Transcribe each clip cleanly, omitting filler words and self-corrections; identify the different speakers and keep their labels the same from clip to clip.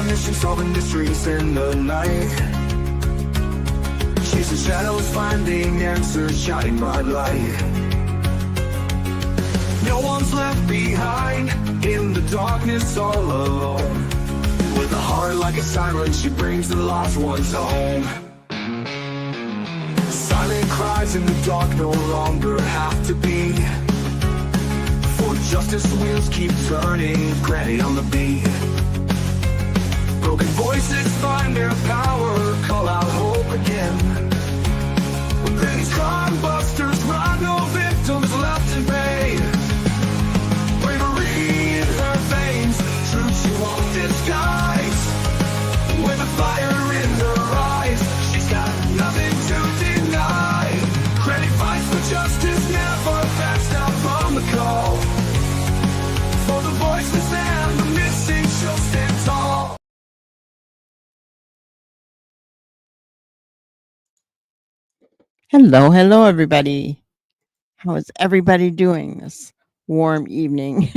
Speaker 1: on mission, solving mysteries in the night. Chasing shadows, finding answers, shining bright light. No one's left behind, in the darkness all alone. With a heart like a siren, she brings the lost ones home. Silent cries in the dark no longer have to be. For justice wheels keep turning, Granny on the beat. Broken voices find their power, call out hope again. When Granny's crime busters run, no victims left in pain. Bravery in her veins, truth she won't disguise. With a fire in her eyes, she's got nothing to deny. Granny fights for justice, never backs down from the call. For the voiceless and the missing, she'll stand tall.
Speaker 2: Hello, hello, everybody. How is everybody doing this warm evening?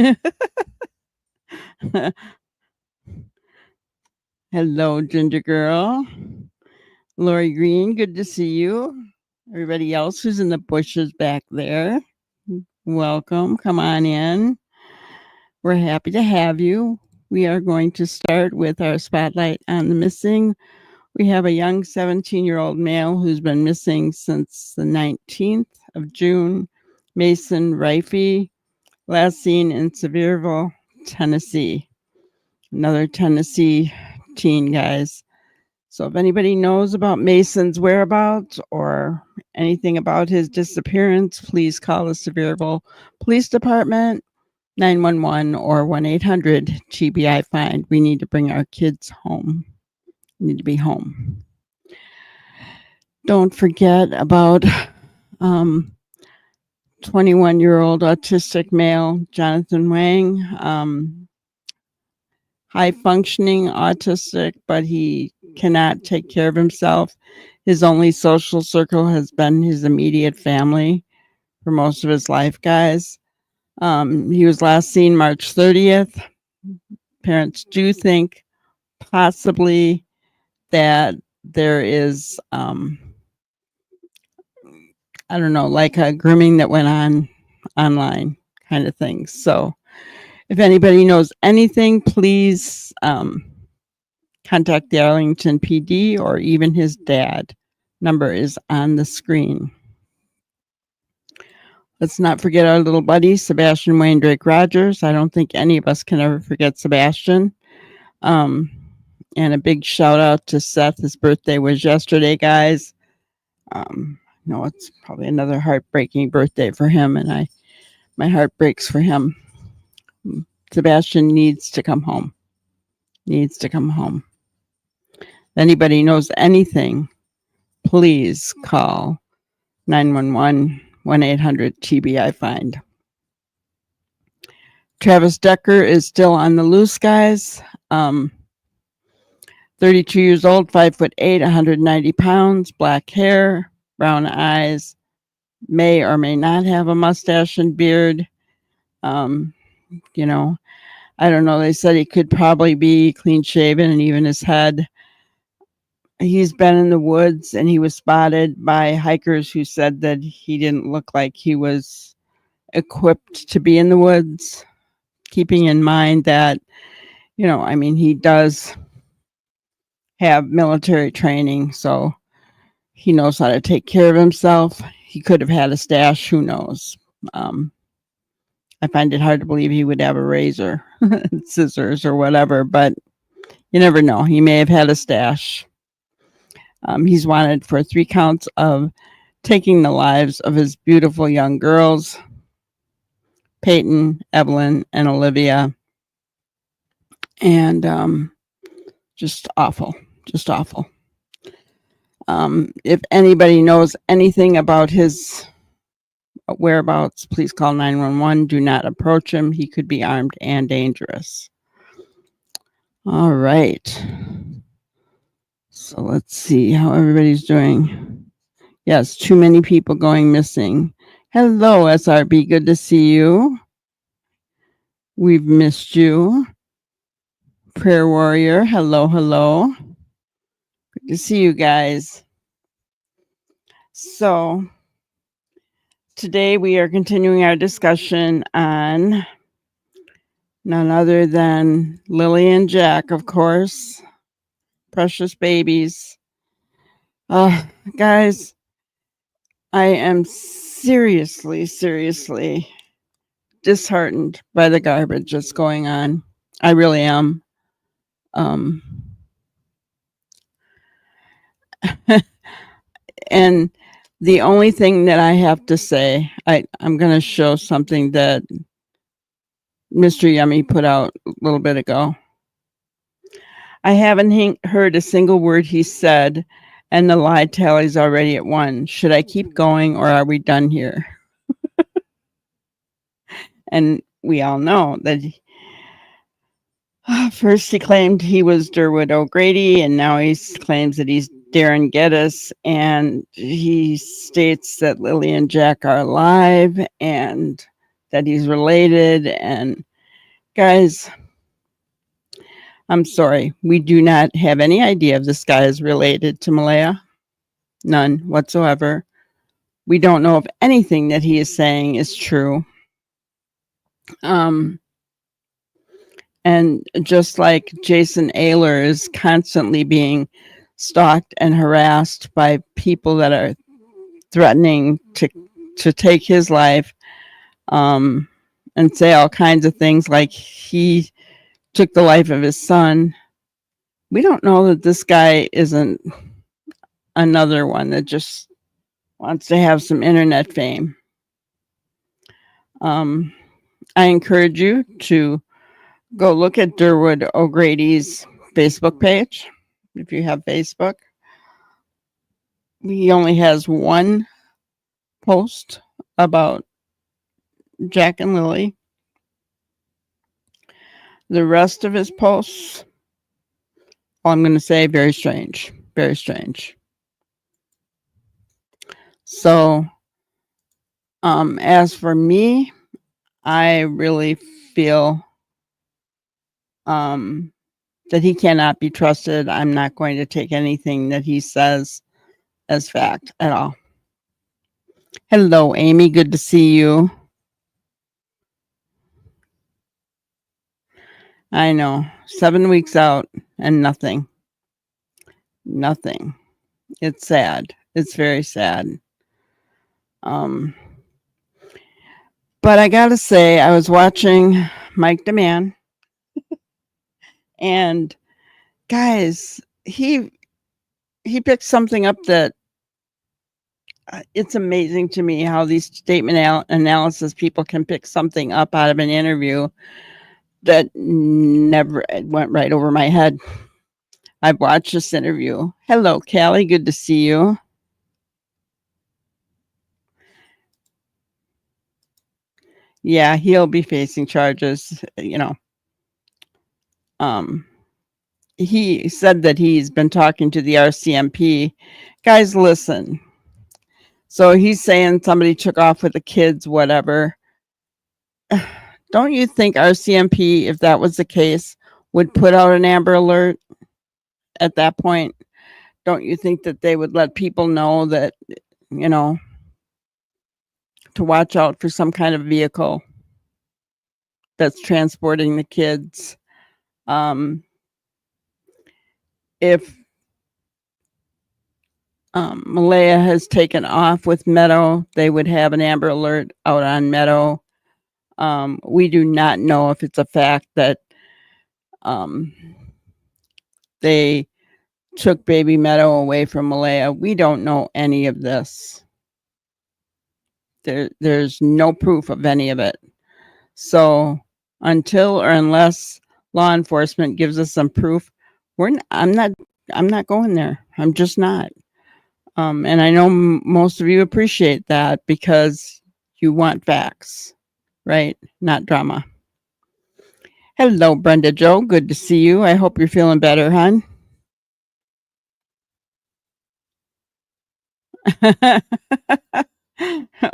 Speaker 2: Hello, Ginger Girl. Lori Green, good to see you. Everybody else who's in the bushes back there, welcome. Come on in. We're happy to have you. We are going to start with our spotlight on the missing. We have a young 17-year-old male who's been missing since the 19th of June, Mason Rifey, last seen in Sevierville, Tennessee. Another Tennessee teen, guys. So if anybody knows about Mason's whereabouts or anything about his disappearance, please call the Sevierville Police Department, 911 or 1-800-TBI-FIND. We need to bring our kids home. We need to be home. Don't forget about 21-year-old autistic male Jonathan Wang, high-functioning autistic, but he cannot take care of himself. His only social circle has been his immediate family for most of his life, guys. He was last seen March 30th. Parents do think possibly that there is, I don't know, like a grooming that went on online kind of thing. So if anybody knows anything, please contact the Arlington PD or even his dad. Number is on the screen. Let's not forget our little buddy, Sebastian Wayne Drake Rogers. I don't think any of us can ever forget Sebastian. And a big shout out to Seth. His birthday was yesterday, guys. No, it's probably another heartbreaking birthday for him, and my heart breaks for him. Sebastian needs to come home. Needs to come home. If anybody knows anything, please call 911, 1-800-TBI-FIND. Travis Decker is still on the loose, guys. 32 years old, 5'8", 190 pounds, black hair, brown eyes, may or may not have a mustache and beard. You know, I don't know. They said he could probably be clean shaven, and even his head. He's been in the woods, and he was spotted by hikers who said that he didn't look like he was equipped to be in the woods, keeping in mind that, you know, I mean, he does have military training, so he knows how to take care of himself. He could have had a stash, who knows. I find it hard to believe he would have a razor, scissors or whatever, but you never know. He may have had a stash. He's wanted for 3 counts of taking the lives of his beautiful young girls, Peyton, Evelyn, and Olivia. And just awful. Just awful. If anybody knows anything about his whereabouts, please call 911. Do not approach him. He could be armed and dangerous. All right. So let's see how everybody's doing. Yes, too many people going missing. Hello, SRB. Good to see you. We've missed you. Prayer Warrior. Hello, hello. Good to see you guys. So, today we are continuing our discussion on none other than Lily and Jack, of course. Precious babies. Guys, I am seriously disheartened by the garbage that's going on. I really am. And the only thing that I have to say, I'm going to show something that Mr. Yummy put out a little bit ago. I haven't heard a single word he said, and the lie tally's already at 1. Should I keep going, or are we done here? And we all know that first he claimed he was Derwood O'Grady, and now he claims that he's Darren Geddes, and he states that Lily and Jack are alive and that he's related. And guys, I'm sorry, we do not have any idea if this guy is related to Malaya. None whatsoever. We don't know if anything that he is saying is true. And just like Jason Ayler is constantly being stalked and harassed by people that are threatening to take his life, and say all kinds of things like he took the life of his son. We don't know that this guy isn't another one that just wants to have some internet fame. I encourage you to go look at Derwood O'Grady's Facebook page. If you have Facebook, he only has one post about Jack and Lily. The rest of his posts, I'm going to say, very strange. Very strange. So, as for me, I really feel that he cannot be trusted. I'm not going to take anything that he says as fact at all. Hello, Amy. Good to see you. I know. 7 weeks out and nothing. Nothing. It's sad. It's very sad. But I gotta say, I was watching Mike DeMann, and guys, he picked something up that it's amazing to me how these statement analysis people can pick something up out of an interview that never went right over my head. I've watched this interview. Hello, Callie. Good to see you. Yeah, he'll be facing charges, He said that he's been talking to the RCMP. Guys, listen. So he's saying somebody took off with the kids, whatever. Don't you think RCMP, if that was the case, would put out an Amber Alert at that point? Don't you think that they would let people know that, to watch out for some kind of vehicle that's transporting the kids? If Malaya has taken off with Meadow, they would have an Amber Alert out on Meadow. We do not know if it's a fact that they took baby Meadow away from Malaya. We don't know any of this. There's no proof of any of it. So until or unless law enforcement gives us some proof, I'm not going there. I'm just not. And I know most of you appreciate that because you want facts, right? Not drama. Hello, Brenda Joe. Good to see you. I hope you're feeling better, hon.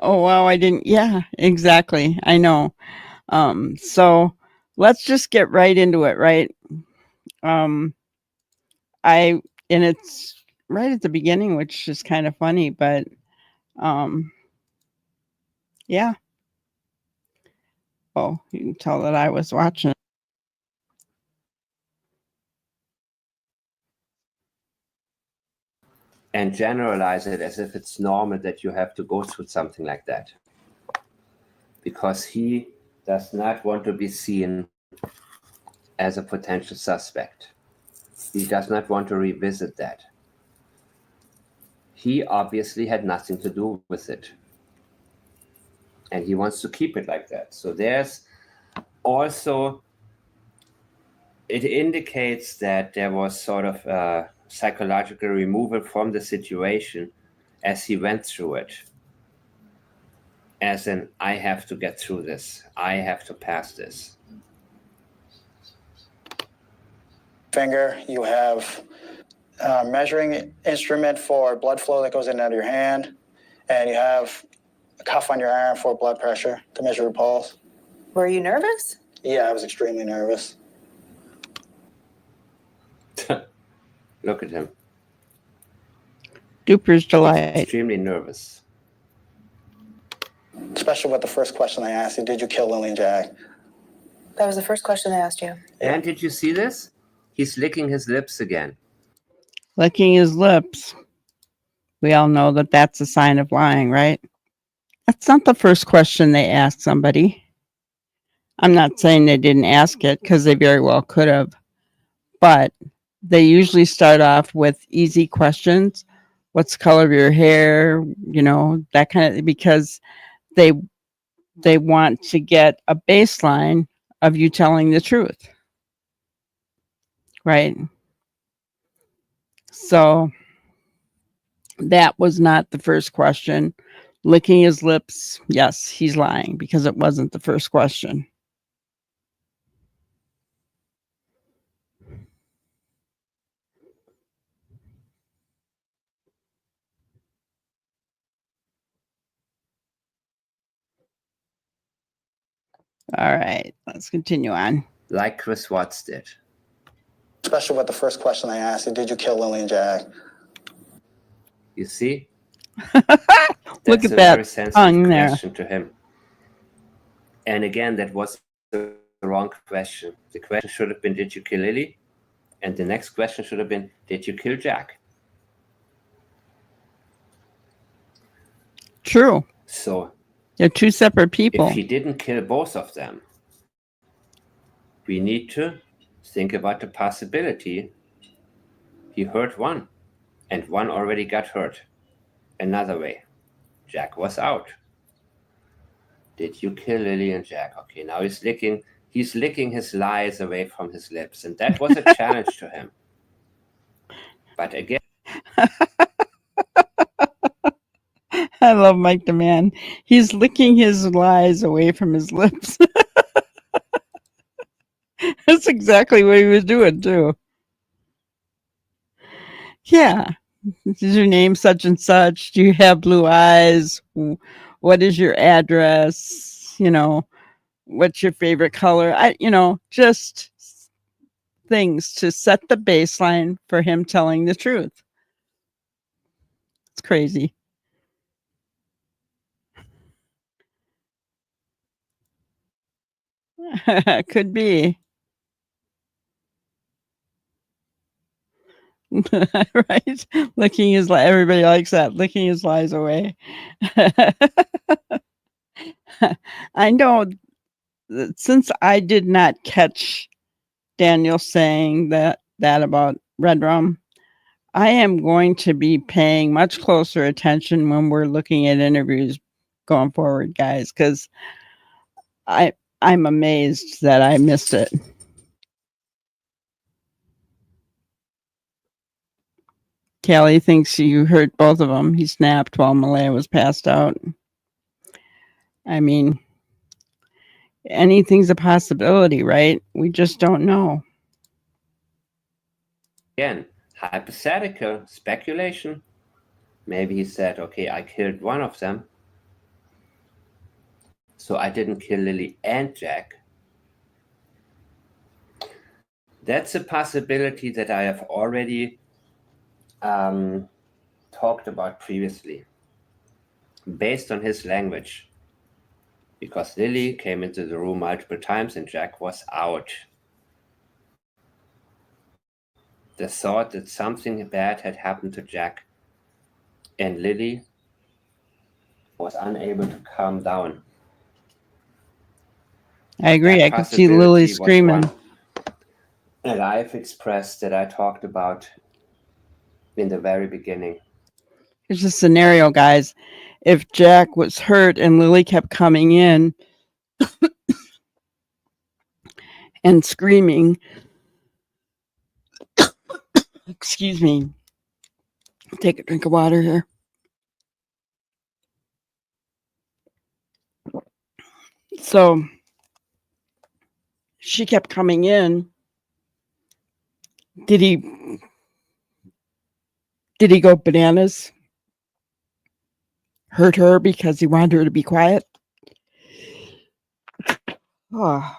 Speaker 2: Oh, wow. I didn't. Yeah, exactly. I know. So let's just get right into it, right? and it's right at the beginning, which is kind of funny, but yeah. Oh, you can tell that I was watching.
Speaker 3: And generalize it as if it's normal that you have to go through something like that. Because he does not want to be seen as a potential suspect. He does not want to revisit that. He obviously had nothing to do with it. And he wants to keep it like that. So there's also, it indicates that there was sort of a psychological removal from the situation as he went through it. As in, I have to get through this. I have to pass this.
Speaker 4: Finger, you have a measuring instrument for blood flow that goes in and out of your hand, and you have a cuff on your arm for blood pressure to measure your pulse.
Speaker 5: Were you nervous?
Speaker 4: Yeah, I was extremely nervous.
Speaker 3: Look at him.
Speaker 2: Duper's delight.
Speaker 3: Extremely nervous.
Speaker 4: Especially with the first question I asked you, did you kill Lily and Jack?
Speaker 5: That was the first question I asked you.
Speaker 3: And did you see this? He's licking his lips again.
Speaker 2: Licking his lips. We all know that that's a sign of lying, right? That's not the first question they ask somebody. I'm not saying they didn't ask it, because they very well could have. But they usually start off with easy questions. What's the color of your hair? You know, that kind of, because they want to get a baseline of you telling the truth. Right? So that was not the first question. Licking his lips, yes, he's lying, because it wasn't the first question. All right, let's continue on.
Speaker 3: Like Chris Watts did.
Speaker 4: Especially with the first question I asked you, did you kill Lily and Jack?
Speaker 3: You see?
Speaker 2: Look
Speaker 3: That's
Speaker 2: at
Speaker 3: a
Speaker 2: that
Speaker 3: very sensitive
Speaker 2: tongue there.
Speaker 3: question to him. And again, that was the wrong question. The question should have been, did you kill Lily? And the next question should have been, did you kill Jack?
Speaker 2: True.
Speaker 3: So
Speaker 2: They're two separate people.
Speaker 3: if he didn't kill both of them, we need to think about the possibility he hurt one, and one already got hurt. Another way, Jack was out. Did you kill Lily and Jack? Okay, now he's licking his lies away from his lips, and that was a challenge to him. But again,
Speaker 2: I love Mike the Man. He's licking his lies away from his lips. That's exactly what he was doing, too. Yeah. Is your name such and such? Do you have blue eyes? What is your address? You know, what's your favorite color? Just things to set the baseline for him telling the truth. It's crazy. Could be. Right? Licking his everybody likes that, licking his lies away. I know that since I did not catch Daniel saying that about red rum, I am going to be paying much closer attention when we're looking at interviews going forward, guys, because I'm amazed that I missed it. Callie thinks you hurt both of them. He snapped while Malaya was passed out. I mean, anything's a possibility, right? We just don't know.
Speaker 3: again, hypothetical speculation. Maybe he said, okay, I killed one of them, so I didn't kill Lily and Jack. That's a possibility that I have already talked about previously, based on his language. Because Lily came into the room multiple times and Jack was out. The thought that something bad had happened to Jack, and Lily was unable to calm down.
Speaker 2: I agree.
Speaker 3: That
Speaker 2: I could see
Speaker 3: possibility
Speaker 2: Lily
Speaker 3: was
Speaker 2: screaming.
Speaker 3: one that I've expressed, that I talked about in the very beginning.
Speaker 2: Here's a scenario, guys. If Jack was hurt and Lily kept coming in and screaming, excuse me, take a drink of water here. So she kept coming in. Did he go bananas? Hurt her because he wanted her to be quiet? Oh,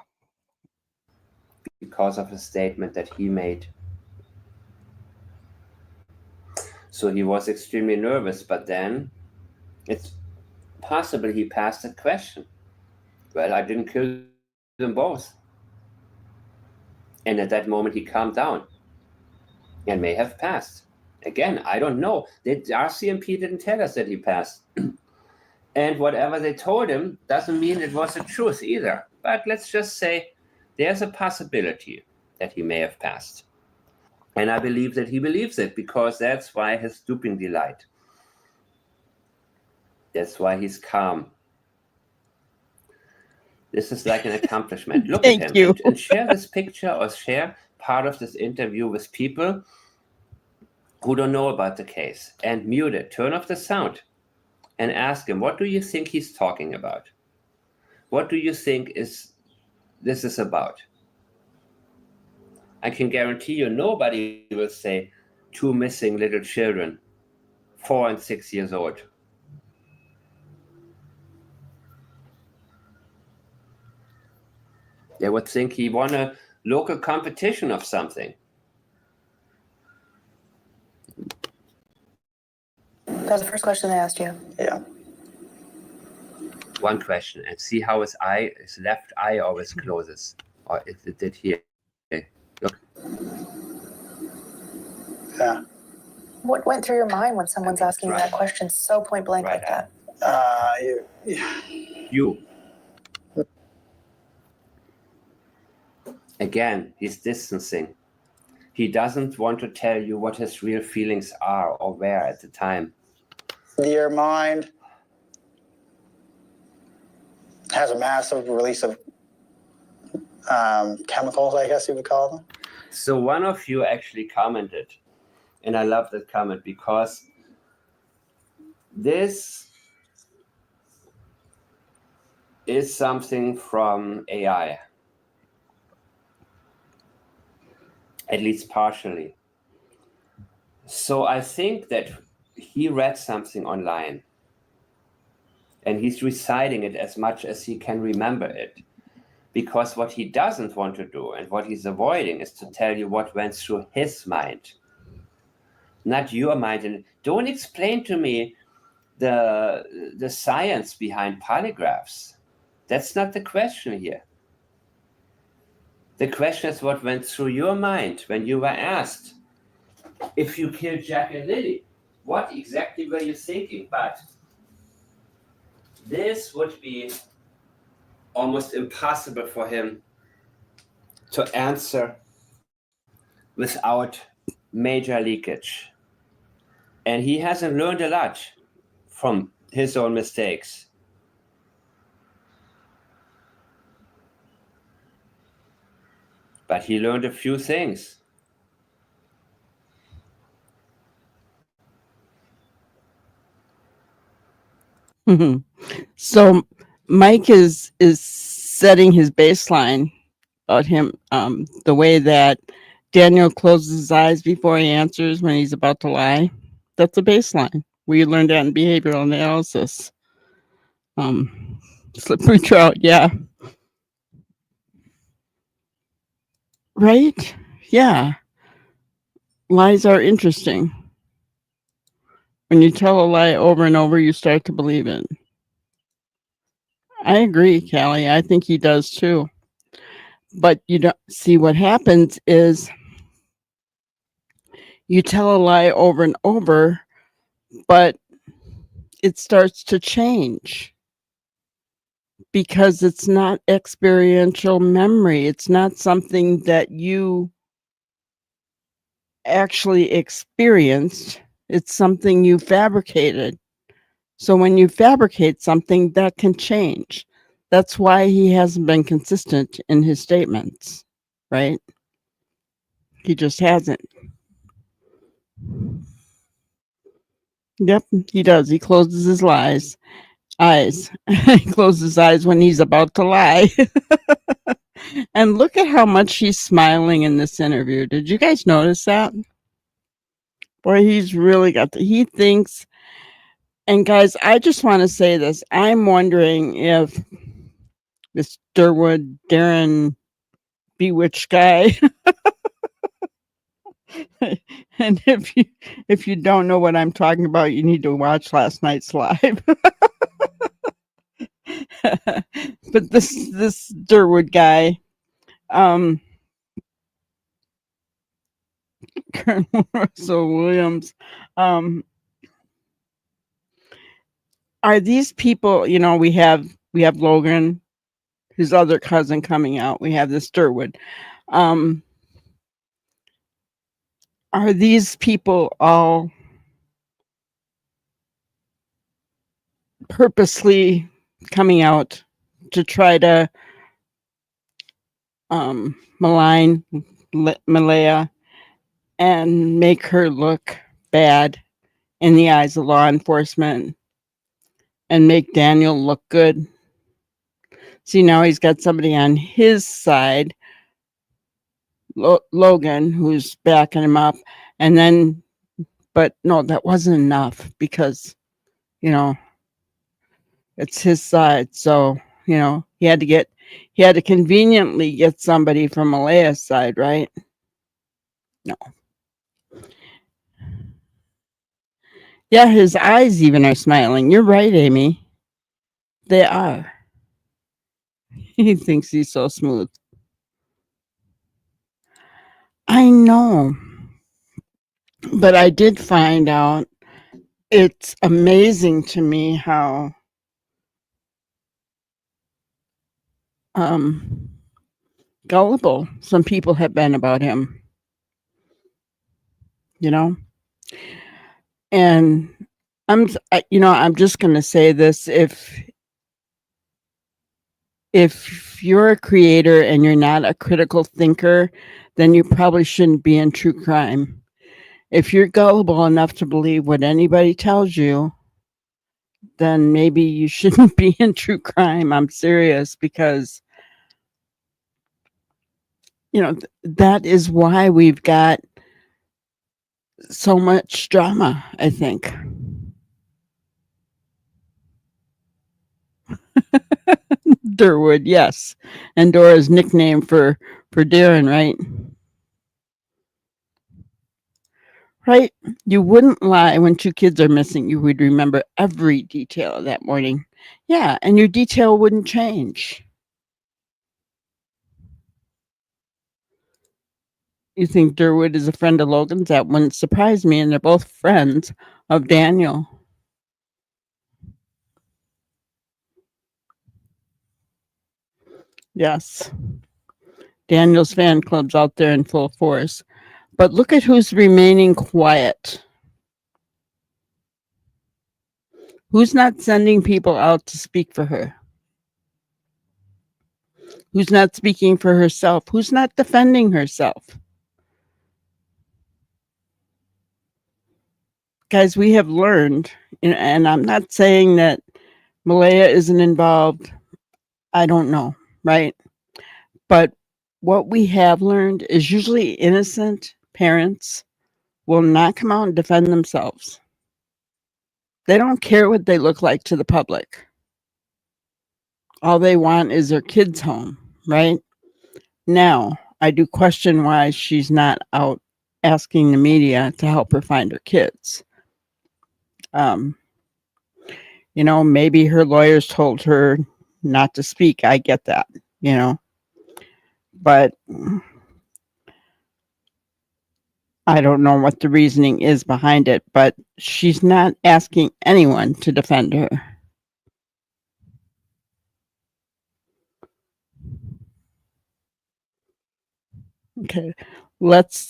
Speaker 3: Because of a statement that he made. So he was extremely nervous, but then it's possible he passed that question. Well, I didn't kill them both. And at that moment, he calmed down and may have passed. Again, I don't know. The RCMP didn't tell us that he passed. And whatever they told him doesn't mean it was the truth either. But let's just say there's a possibility that he may have passed. And I believe that he believes it, because that's why his stooping delight. That's why he's calm. This is like an accomplishment. Look
Speaker 2: Thank
Speaker 3: at him
Speaker 2: you.
Speaker 3: and share this picture or share part of this interview with people who don't know about the case, and mute it. Turn off the sound and ask him, what do you think he's talking about? What do you think this is about? I can guarantee you nobody will say 2 missing little children, 4 and 6 years old. They would think he won a local competition of something.
Speaker 5: That was the first question they asked you.
Speaker 4: Yeah.
Speaker 3: One question, and see how his left eye always closes. Or it did here. Look.
Speaker 4: Yeah.
Speaker 5: What went through your mind when someone's asking you that question so point blank like that?
Speaker 3: You. Again, he's distancing. He doesn't want to tell you what his real feelings are or were at the time.
Speaker 4: Your mind has a massive release of chemicals, I guess you would call them.
Speaker 3: So one of you actually commented, and I love that comment, because this is something from AI, at least partially. So I think that he read something online and he's reciting it as much as he can remember it. Because what he doesn't want to do and what he's avoiding is to tell you what went through his mind, not your mind. And don't explain to me the science behind polygraphs. That's not the question here. The question is what went through your mind when you were asked if you killed Jack and Lily. What exactly were you thinking? But this would be almost impossible for him to answer without major leakage. And he hasn't learned a lot from his own mistakes. But he learned a few things.
Speaker 2: So Mike is setting his baseline about him, the way that Daniel closes his eyes before he answers when he's about to lie. That's a baseline. We learned that in behavioral analysis. Slippery trout, yeah. Right? Yeah, lies are interesting. When you tell a lie over and over, you start to believe it. I agree, Callie. I think he does too. But you don't see what happens is you tell a lie over and over, but it starts to change because it's not experiential memory. It's not something that you actually experienced. It's something you fabricated. So when you fabricate something, that can change. That's why he hasn't been consistent in his statements, right? He just hasn't. Yep, he does. He closes his eyes. He closes his eyes when he's about to lie. And look at how much he's smiling in this interview. Did you guys notice that? Boy, he's really he thinks. And guys, I just want to say this. I'm wondering if this Darren bewitched guy, and if you don't know what I'm talking about, you need to watch last night's live. But this Derwood guy, Colonel Russell Williams, are these people? You know, we have Logan, his other cousin, coming out. We have this Derwood. Are these people all purposely coming out to try to malign Malaya and make her look bad in the eyes of law enforcement and make Daniel look good? See, now he's got somebody on his side, Logan, who's backing him up. And then, but no, that wasn't enough because, you know, it's his side. So, you know, he had to conveniently get somebody from Malaya's side, right? No. Yeah, his eyes even are smiling. You're right, Amy. They are. He thinks he's so smooth. I know. But I did find out it's amazing to me how gullible some people have been about him, you know? And I'm just going to say this. If you're a creator and you're not a critical thinker, then you probably shouldn't be in true crime. If you're gullible enough to believe what anybody tells you, then maybe you shouldn't be in true crime. I'm serious, because you know that is why we've got so much drama, I think. Derwood, yes. And Dora's nickname for Darren, right? Right? You wouldn't lie when 2 kids are missing. You would remember every detail of that morning. Yeah, and your detail wouldn't change. You think Derwood is a friend of Logan's? That wouldn't surprise me, and they're both friends of Daniel. Yes. Daniel's fan club's out there in full force. But look at who's remaining quiet. Who's not sending people out to speak for her? Who's not speaking for herself? Who's not defending herself? Guys, we have learned, and I'm not saying that Malaya isn't involved. I don't know, right? But what we have learned is usually innocent parents will not come out and defend themselves. They don't care what they look like to the public. All they want is their kids home, right? Now, I do question why she's not out asking the media to help her find her kids. Maybe her lawyers told her not to speak. I get that, but I don't know what the reasoning is behind it, but she's not asking anyone to defend her. Okay.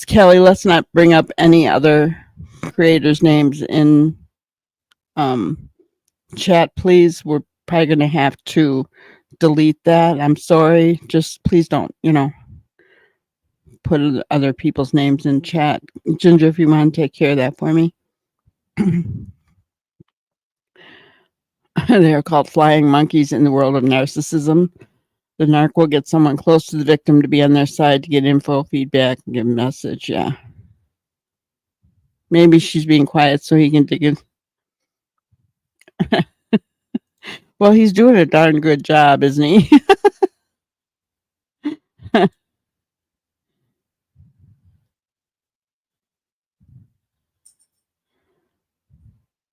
Speaker 2: Kelly, let's not bring up any other creators' names in chat, please. We're probably going to have to delete that. I'm sorry. Just please don't, put other people's names in chat. Ginger, if you want to take care of that for me. They are called flying monkeys in the world of narcissism. The narc will get someone close to the victim to be on their side to get info, feedback, and give a message. Yeah. Maybe she's being quiet so he can dig in. Well, he's doing a darn good job, isn't he?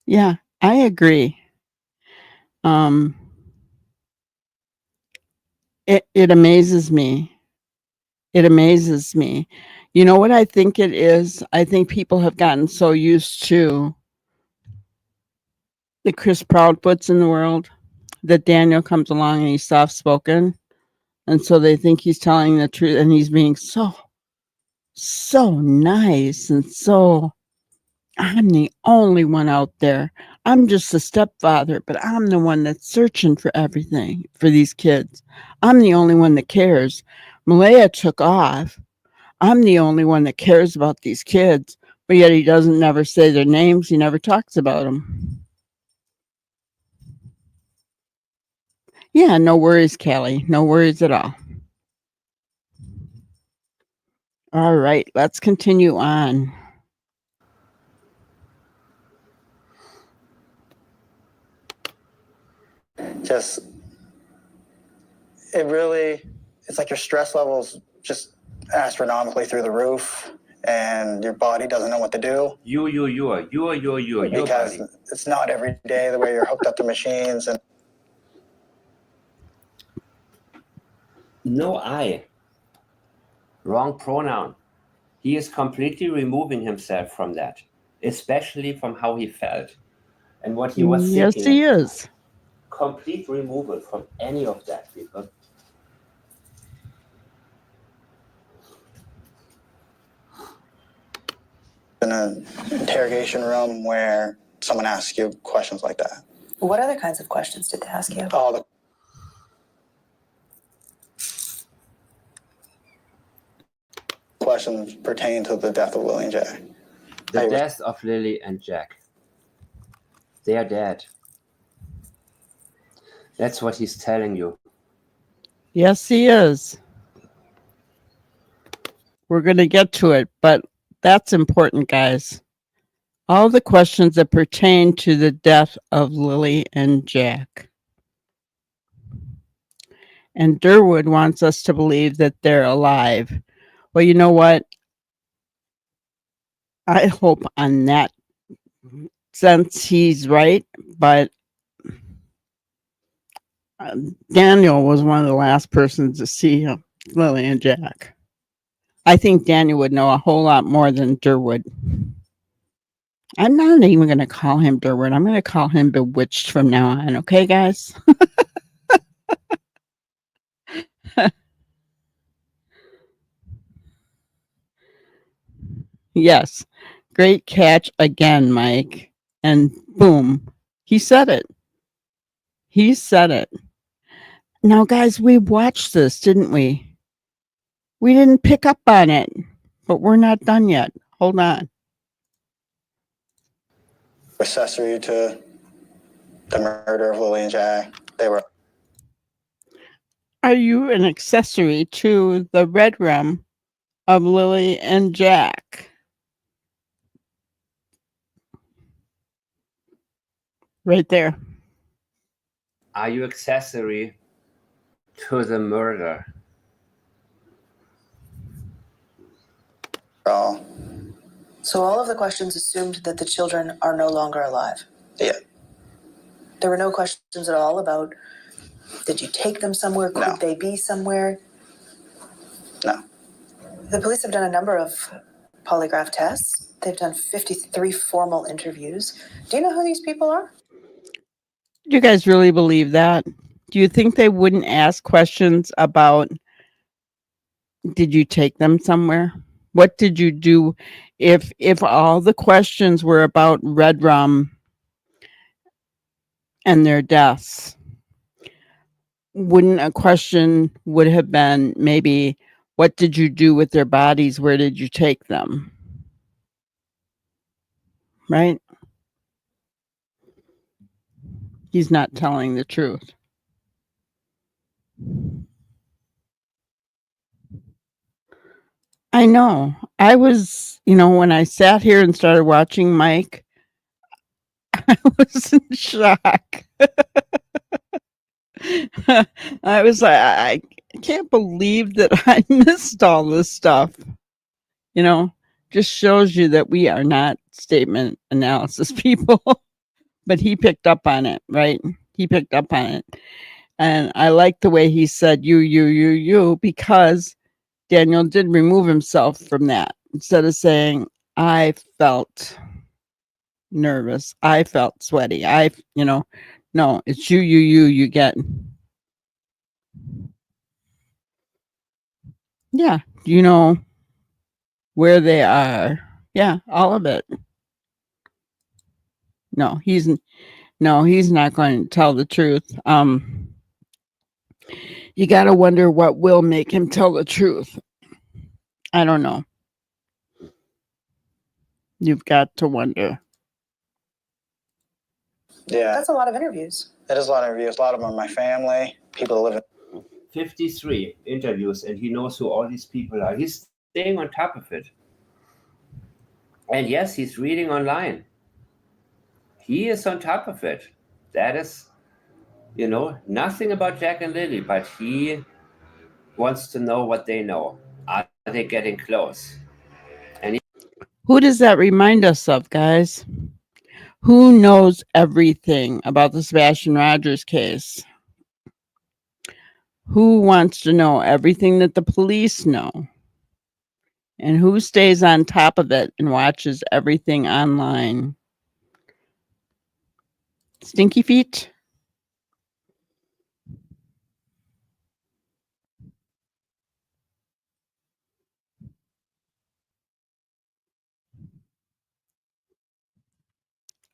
Speaker 2: Yeah, I agree. It amazes me. It amazes me. You know what I think it is? I think people have gotten so used to the Chris Proudfoots in the world that Daniel comes along and he's soft spoken. And so they think he's telling the truth and he's being so nice and so, I'm the only one out there. I'm just a stepfather, but I'm the one that's searching for everything for these kids. I'm the only one that cares. Malaya took off. I'm the only one that cares about these kids, but yet he doesn't never say their names. He never talks about them. Yeah, no worries, Callie. No worries at all. All right, let's continue on.
Speaker 4: Just, it's like your stress levels just astronomically through the roof, and your body doesn't know what to do.
Speaker 3: You,
Speaker 4: Because
Speaker 3: buddy.
Speaker 4: it's not every day the way you're hooked up to machines. And
Speaker 3: No I. Wrong pronoun. He is completely removing himself from that, especially from how he felt and what he was
Speaker 2: Yes,
Speaker 3: thinking.
Speaker 2: he is.
Speaker 3: Complete removal from any of that, people.
Speaker 4: in an interrogation room where someone asks you questions like that.
Speaker 5: What other kinds of questions did they ask you?
Speaker 4: All the questions pertain to the death of Lily and Jack.
Speaker 3: The death of Lily and Jack. They are dead. That's what he's telling you.
Speaker 2: Yes, he is. We're going to get to it, but that's important, guys. All the questions that pertain to the death of Lily and Jack. And Derwood wants us to believe that they're alive. Well, you know what? I hope on that sense he's right, but Daniel was one of the last persons to see Lily and Jack. I think Daniel would know a whole lot more than Derwood. I'm not even going to call him Derwood. I'm going to call him Bewitched from now on. Okay, guys? Yes. Great catch again, Mike. And boom. He said it. He said it. Now, guys, we watched this, didn't we? We didn't pick up on it, but we're not done yet. Hold on.
Speaker 4: Accessory to the murder of Lily and Jack. They were.
Speaker 2: Are you an accessory to the red rum of Lily and Jack? Right there.
Speaker 3: Are you accessory to the murder?
Speaker 4: All,
Speaker 5: So all of the questions assumed that the children are no longer alive.
Speaker 4: yeah,
Speaker 5: There were no questions at all about, did you take them somewhere? Could
Speaker 4: No.
Speaker 5: they be somewhere?
Speaker 4: no.
Speaker 5: The police have done a number of polygraph tests. They've done 53 formal interviews. Do you know who these people are?
Speaker 2: Do you guys really believe that? Do you think they wouldn't ask questions about, did you take them somewhere? What did you do? If all the questions were about Red Rum and their deaths, wouldn't a question would have been maybe, what did you do with their bodies? Where did you take them? Right? He's not telling the truth. I know. I was, when I sat here and started watching Mike, I was in shock. I was like, I can't believe that I missed all this stuff. Just shows you that we are not statement analysis people. But he picked up on it, right? He picked up on it. And I like the way he said you, because Daniel did remove himself from that. Instead of saying, I felt nervous, I felt sweaty, no, it's you get. Yeah, where they are. Yeah, all of it. No, he's not going to tell the truth. You got to wonder what will make him tell the truth. I don't know. You've got to wonder.
Speaker 4: Yeah,
Speaker 5: That's a lot of interviews.
Speaker 4: it is a lot of interviews. A lot of them are my family, people that live in.
Speaker 3: 53 interviews, and he knows who all these people are. He's staying on top of it. And yes, he's reading online. He is on top of it. That is, nothing about Jack and Lily, but he wants to know what they know. Are they getting close?
Speaker 2: Who does that remind us of, guys? Who knows everything about the Sebastian Rogers case? Who wants to know everything that the police know? And who stays on top of it and watches everything online? Stinky Feet?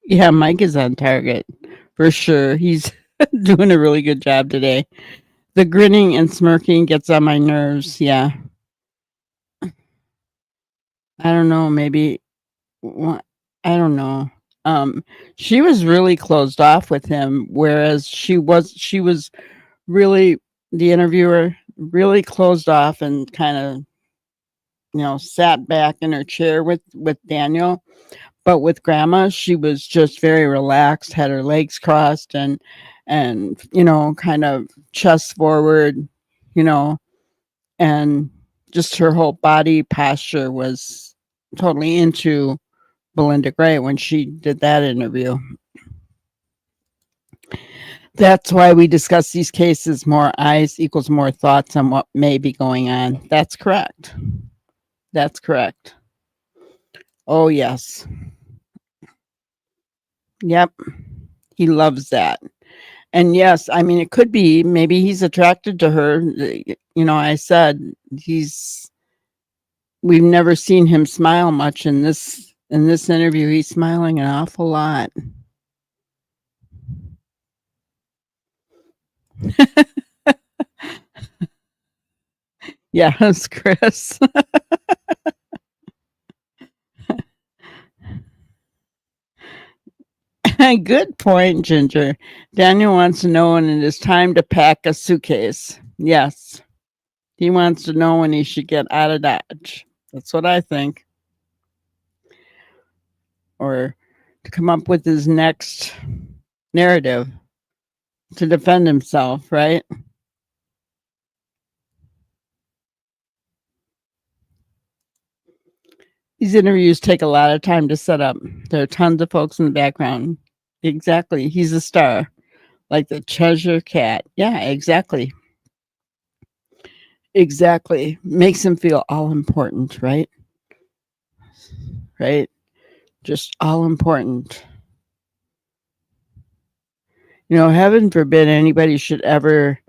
Speaker 2: Yeah, Mike is on target for sure. He's doing a really good job today. The grinning and smirking gets on my nerves. Yeah. I don't know. Maybe. I don't know. She was really closed off with him, whereas she was really, the interviewer, really closed off and kind of, sat back in her chair with Daniel. But with Grandma, she was just very relaxed, had her legs crossed and kind of chest forward, and just her whole body posture was totally into Belinda Gray when she did that interview. That's why we discuss these cases. More eyes equals more thoughts on what may be going on. That's correct. That's correct. Oh, yes. Yep. He loves that. And yes, I mean, it could be maybe he's attracted to her. I said we've never seen him smile much in this interview. He's smiling an awful lot. Yes, Chris. Good point, Ginger. Daniel wants to know when it is time to pack a suitcase. Yes. He wants to know when he should get out of Dodge. That's what I think. Or to come up with his next narrative to defend himself, right? These interviews take a lot of time to set up. There are tons of folks in the background. Exactly. He's a star, like the Cheshire Cat. Yeah, exactly. Exactly. Makes him feel all important, right? Right? Just all important. You know, heaven forbid anybody should ever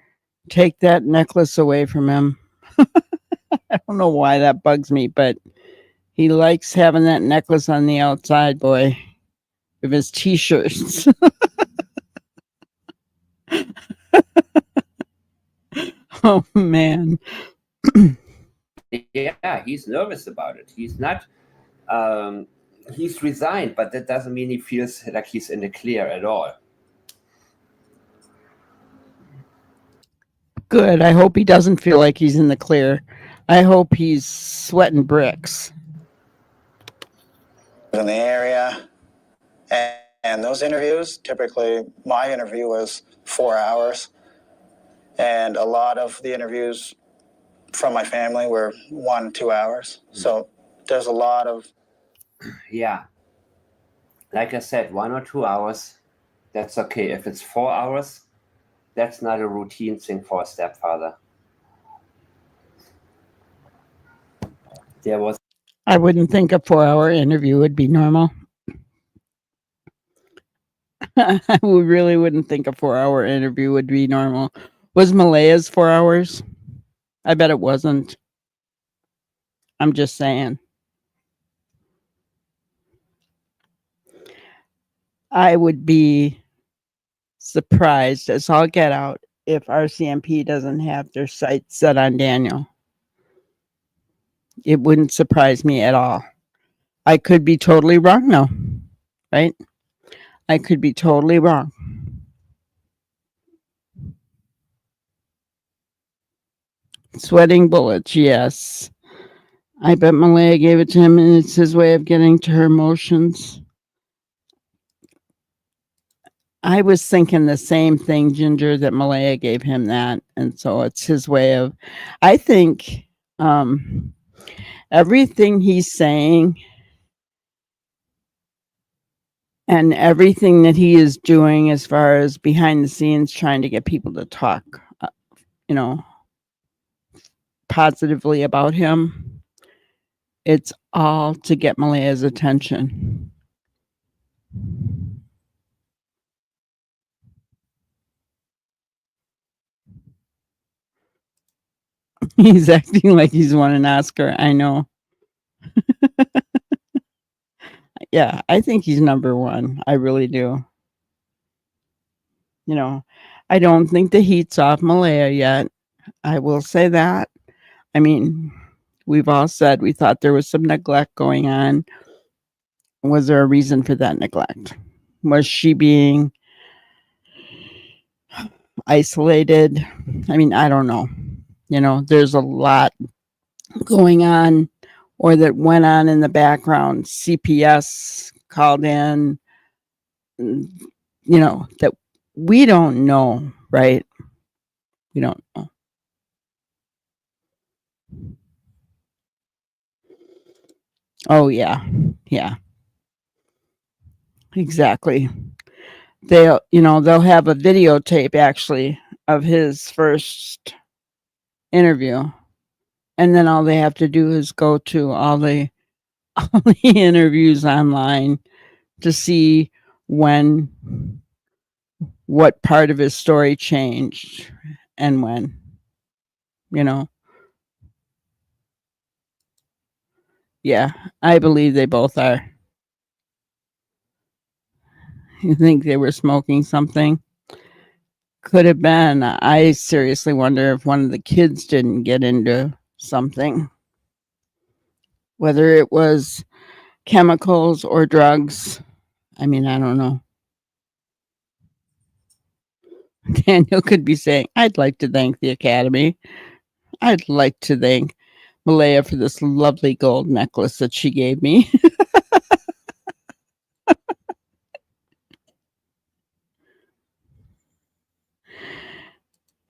Speaker 2: take that necklace away from him. I don't know why that bugs me, but he likes having that necklace on the outside, boy, of his t-shirts. Oh man.
Speaker 3: Yeah, he's nervous about it. He's not. He's resigned, but that doesn't mean he feels like he's in the clear at all.
Speaker 2: Good. I hope he doesn't feel like he's in the clear. I hope he's sweating bricks.
Speaker 4: In the area. And those interviews, typically my interview was 4 hours. And a lot of the interviews from my family were 1-2 hours. So there's a lot of.
Speaker 3: Yeah. Like I said, 1 or 2 hours, that's okay. If it's 4 hours, that's not a routine thing for a stepfather. There was.
Speaker 2: I wouldn't think a 4-hour interview would be normal. I really wouldn't think a 4-hour interview would be normal. Was Malaya's 4 hours? I bet it wasn't. I'm just saying. I would be surprised as all get out if RCMP doesn't have their sights set on Daniel. It wouldn't surprise me at all. I could be totally wrong though, right? I could be totally wrong. Sweating bullets, yes. I bet Malaya gave it to him and it's his way of getting to her emotions. I was thinking the same thing, Ginger, that Malaya gave him that. And so it's his way of, I think everything he's saying and everything that he is doing as far as behind the scenes trying to get people to talk, positively about him, it's all to get Malaya's attention. He's acting like he's won an Oscar. I know. Yeah, I think he's number one. I really do. I don't think the heat's off Malaya yet. I will say that. I mean, we've all said we thought there was some neglect going on. Was there a reason for that neglect? Was she being isolated? I mean, I don't know. There's a lot going on or that went on in the background. CPS called in, that we don't know, right? We don't know. Oh, yeah. Yeah. Exactly. They'll have a videotape actually of his first interview. And then all they have to do is go to all the interviews online to see what part of his story changed and when. Yeah, I believe they both are. You think they were smoking something? Could have been. I seriously wonder if one of the kids didn't get into something. Whether it was chemicals or drugs. I mean, I don't know. Daniel could be saying, I'd like to thank the Academy. I'd like to thank Malaya for this lovely gold necklace that she gave me.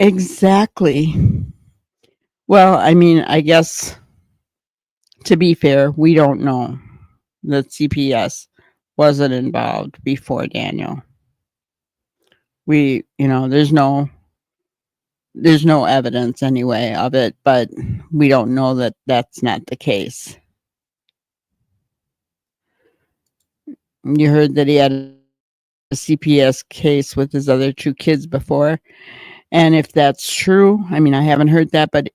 Speaker 2: Exactly. Well, I mean, I guess To be fair, we don't know that CPS wasn't involved before Daniel. There's no evidence anyway of it, but we don't know that that's not the case. You heard that he had a CPS case with his other 2 kids before. And if that's true, I mean, I haven't heard that, but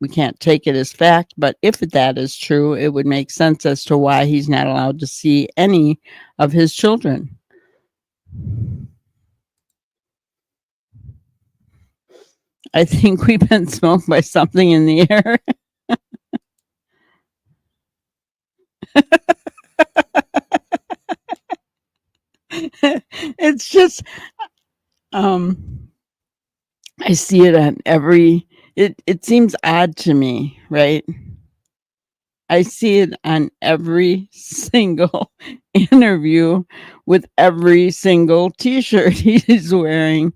Speaker 2: we can't take it as fact. But if that is true, it would make sense as to why he's not allowed to see any of his children. I think we've been smoked by something in the air. It's just, I see it on it seems odd to me, right? I see it on every single interview with every single t-shirt he's wearing.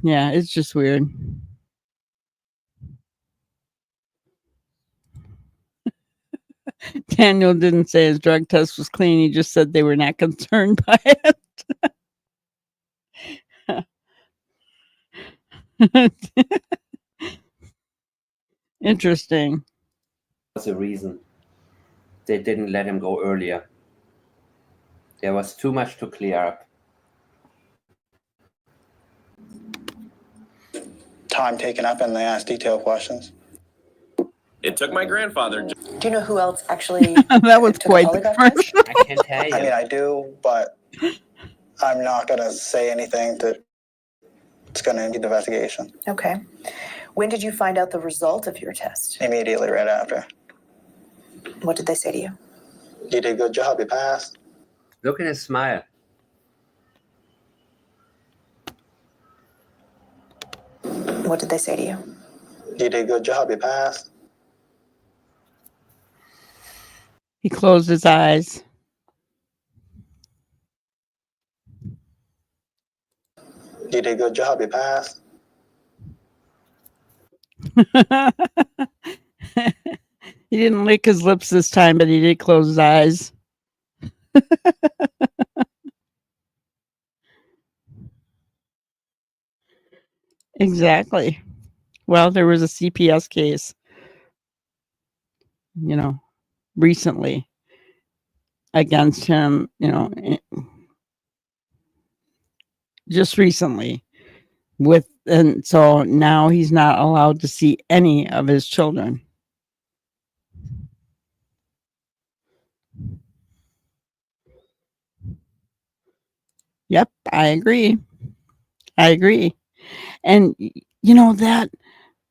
Speaker 2: Yeah, it's just weird. Daniel didn't say his drug test was clean. He just said they were not concerned by it. Interesting.
Speaker 3: Was the reason they didn't let him go earlier. There was too much to clear up.
Speaker 4: Time taken up and they ask detailed questions.
Speaker 6: It took my grandfather.
Speaker 5: Do you know who else actually
Speaker 2: That was
Speaker 5: took a
Speaker 2: quite the
Speaker 5: polygraph test?
Speaker 2: commercial.
Speaker 3: I can tell you.
Speaker 4: I mean, I do, but I'm not going to say anything that's going to end the investigation.
Speaker 5: Okay. When did you find out the result of your test?
Speaker 4: Immediately right after.
Speaker 5: What did they say to you?
Speaker 4: You did a good job, you passed.
Speaker 3: Look at his smile.
Speaker 5: What did they say to you?
Speaker 4: You did a good job, you passed.
Speaker 2: He closed his eyes.
Speaker 4: You did a good job, you passed.
Speaker 2: He didn't lick his lips this time, but he did close his eyes. Exactly. Well, there was a CPS case, recently against him, just recently and so now he's not allowed to see any of his children. Yep, I agree. And that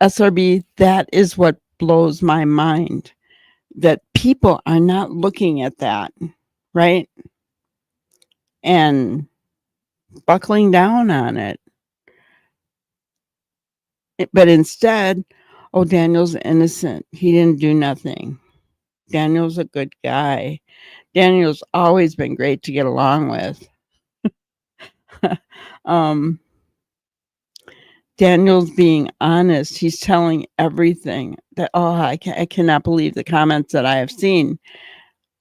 Speaker 2: SRB, that is what blows my mind, that people are not looking at that, right? And buckling down on it. But instead, Daniel's innocent. He didn't do nothing. Daniel's a good guy. Daniel's always been great to get along with. Daniel's being honest. He's telling everything. I cannot believe the comments that I have seen.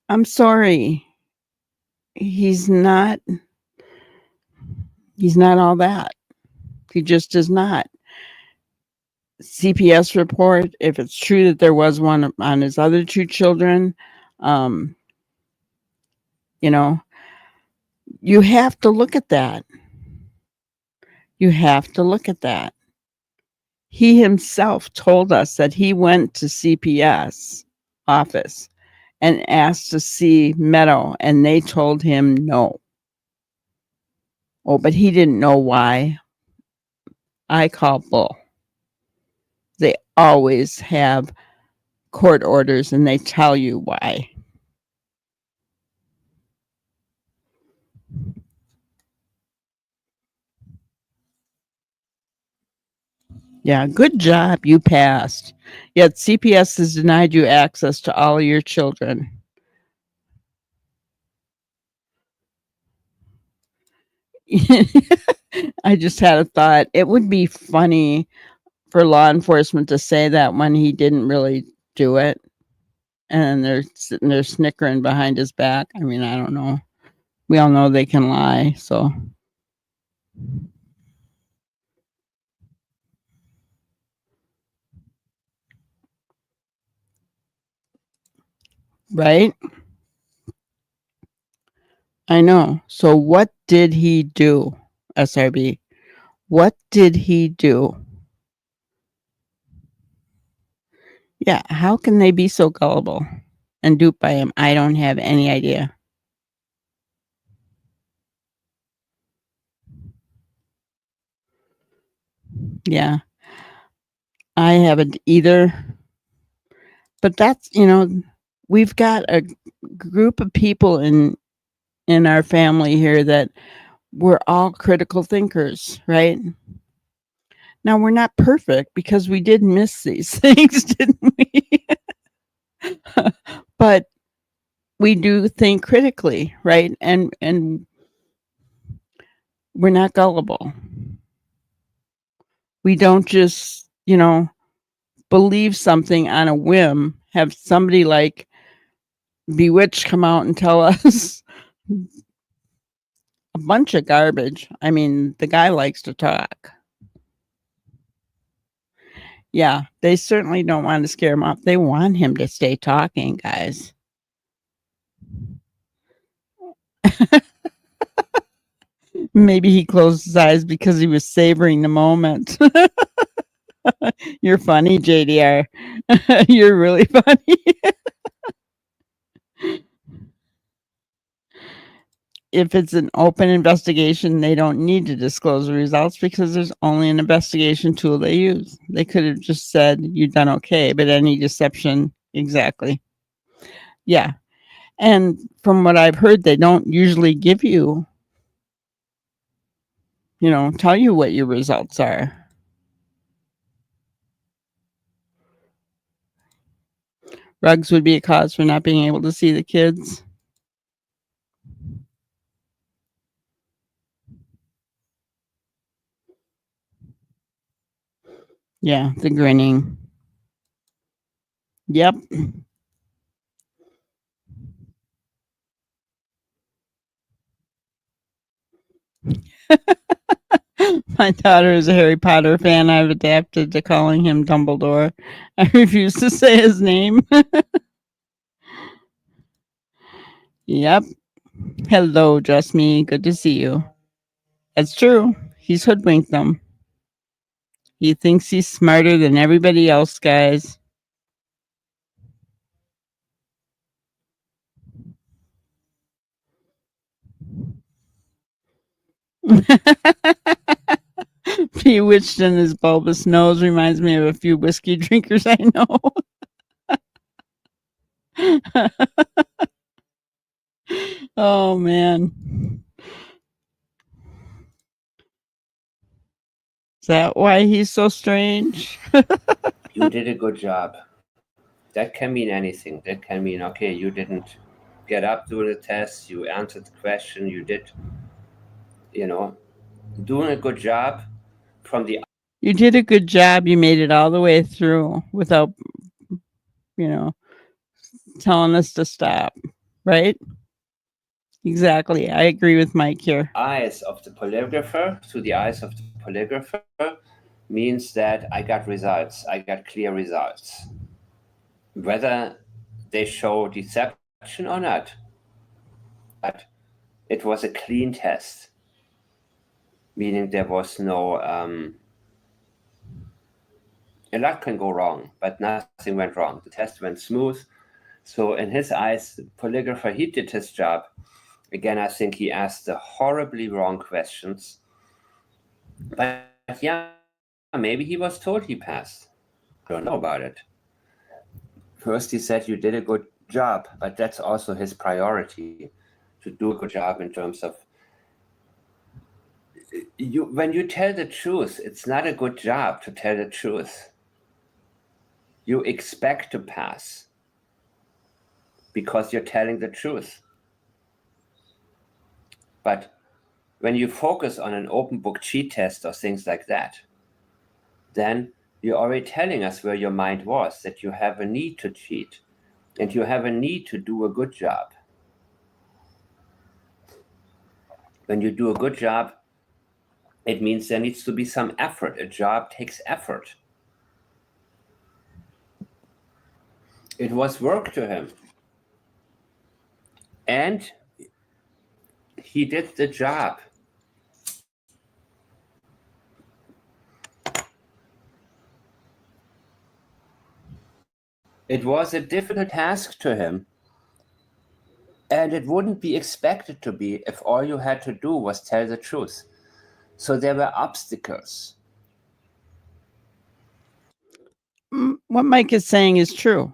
Speaker 2: I'm sorry. He's not all that. He just is not. CPS report, if it's true that there was one on his other 2 children, you have to look at that. He himself told us that he went to CPS office and asked to see Meadow, and they told him no. Oh, but he didn't know why. I call bull. They always have court orders and they tell you why. Yeah, good job. You passed. Yet CPS has denied you access to all of your children. I just had a thought. It would be funny for law enforcement to say that when he didn't really do it. And they're sitting there snickering behind his back. I mean, I don't know. We all know they can lie, so. Right? I know. So what did he do, SRB? What did he do? Yeah, how can they be so gullible and duped by him? I don't have any idea. Yeah. I haven't either. But that's, we've got a group of people in our family here that we're all critical thinkers, right? Now we're not perfect because we did miss these things, didn't we? But we do think critically, right? And we're not gullible. We don't just, believe something on a whim, have somebody like Bewitched come out and tell us a bunch of garbage. I mean, the guy likes to talk. Yeah, they certainly don't want to scare him off. They want him to stay talking, guys. Maybe he closed his eyes because he was savoring the moment. You're funny, JDR. You're really funny. If it's an open investigation, they don't need to disclose the results because there's only an investigation tool they use. They could have just said, you've done okay, but any deception, exactly. Yeah. And from what I've heard, they don't usually give you, tell you what your results are. Rugs would be a cause for not being able to see the kids. Yeah, the grinning. Yep. My daughter is a Harry Potter fan. I've adapted to calling him Dumbledore. I refuse to say his name. Yep. Hello, just me. Good to see you. That's true. He's hoodwinked them. He thinks he's smarter than everybody else, guys. Bewitched in his bulbous nose reminds me of a few whiskey drinkers I know. Oh, man. Is that why he's so strange?
Speaker 3: You did a good job. That can mean anything. That can mean, okay, you didn't get up to the test, you answered the question, you did, doing a good job from the.
Speaker 2: You did a good job. You made it all the way through without, telling us to stop, right? Exactly. I agree with Mike here.
Speaker 3: Eyes of the polygrapher to the eyes of the polygrapher means that I got results. I got clear results. Whether they show deception or not, but it was a clean test, meaning there was no. A lot can go wrong, but nothing went wrong. The test went smooth. So in his eyes, the polygrapher, he did his job. Again, I think he asked the horribly wrong questions. But yeah, maybe he was told he passed. I don't know about it. First, he said you did a good job, but that's also his priority, to do a good job in terms of when you tell the truth, it's not a good job to tell the truth. You expect to pass because you're telling the truth. But when you focus on an open book cheat test or things like that, then You're already telling us where your mind was, that you have a need to cheat and you have a need to do a good job. When you do a good job, it means there needs to be some effort. A job takes effort. It was work to him. And he did the job. It was a difficult task to him. And it wouldn't be expected to be if all you had to do was tell the truth. So there were obstacles.
Speaker 2: What Mike is saying is true.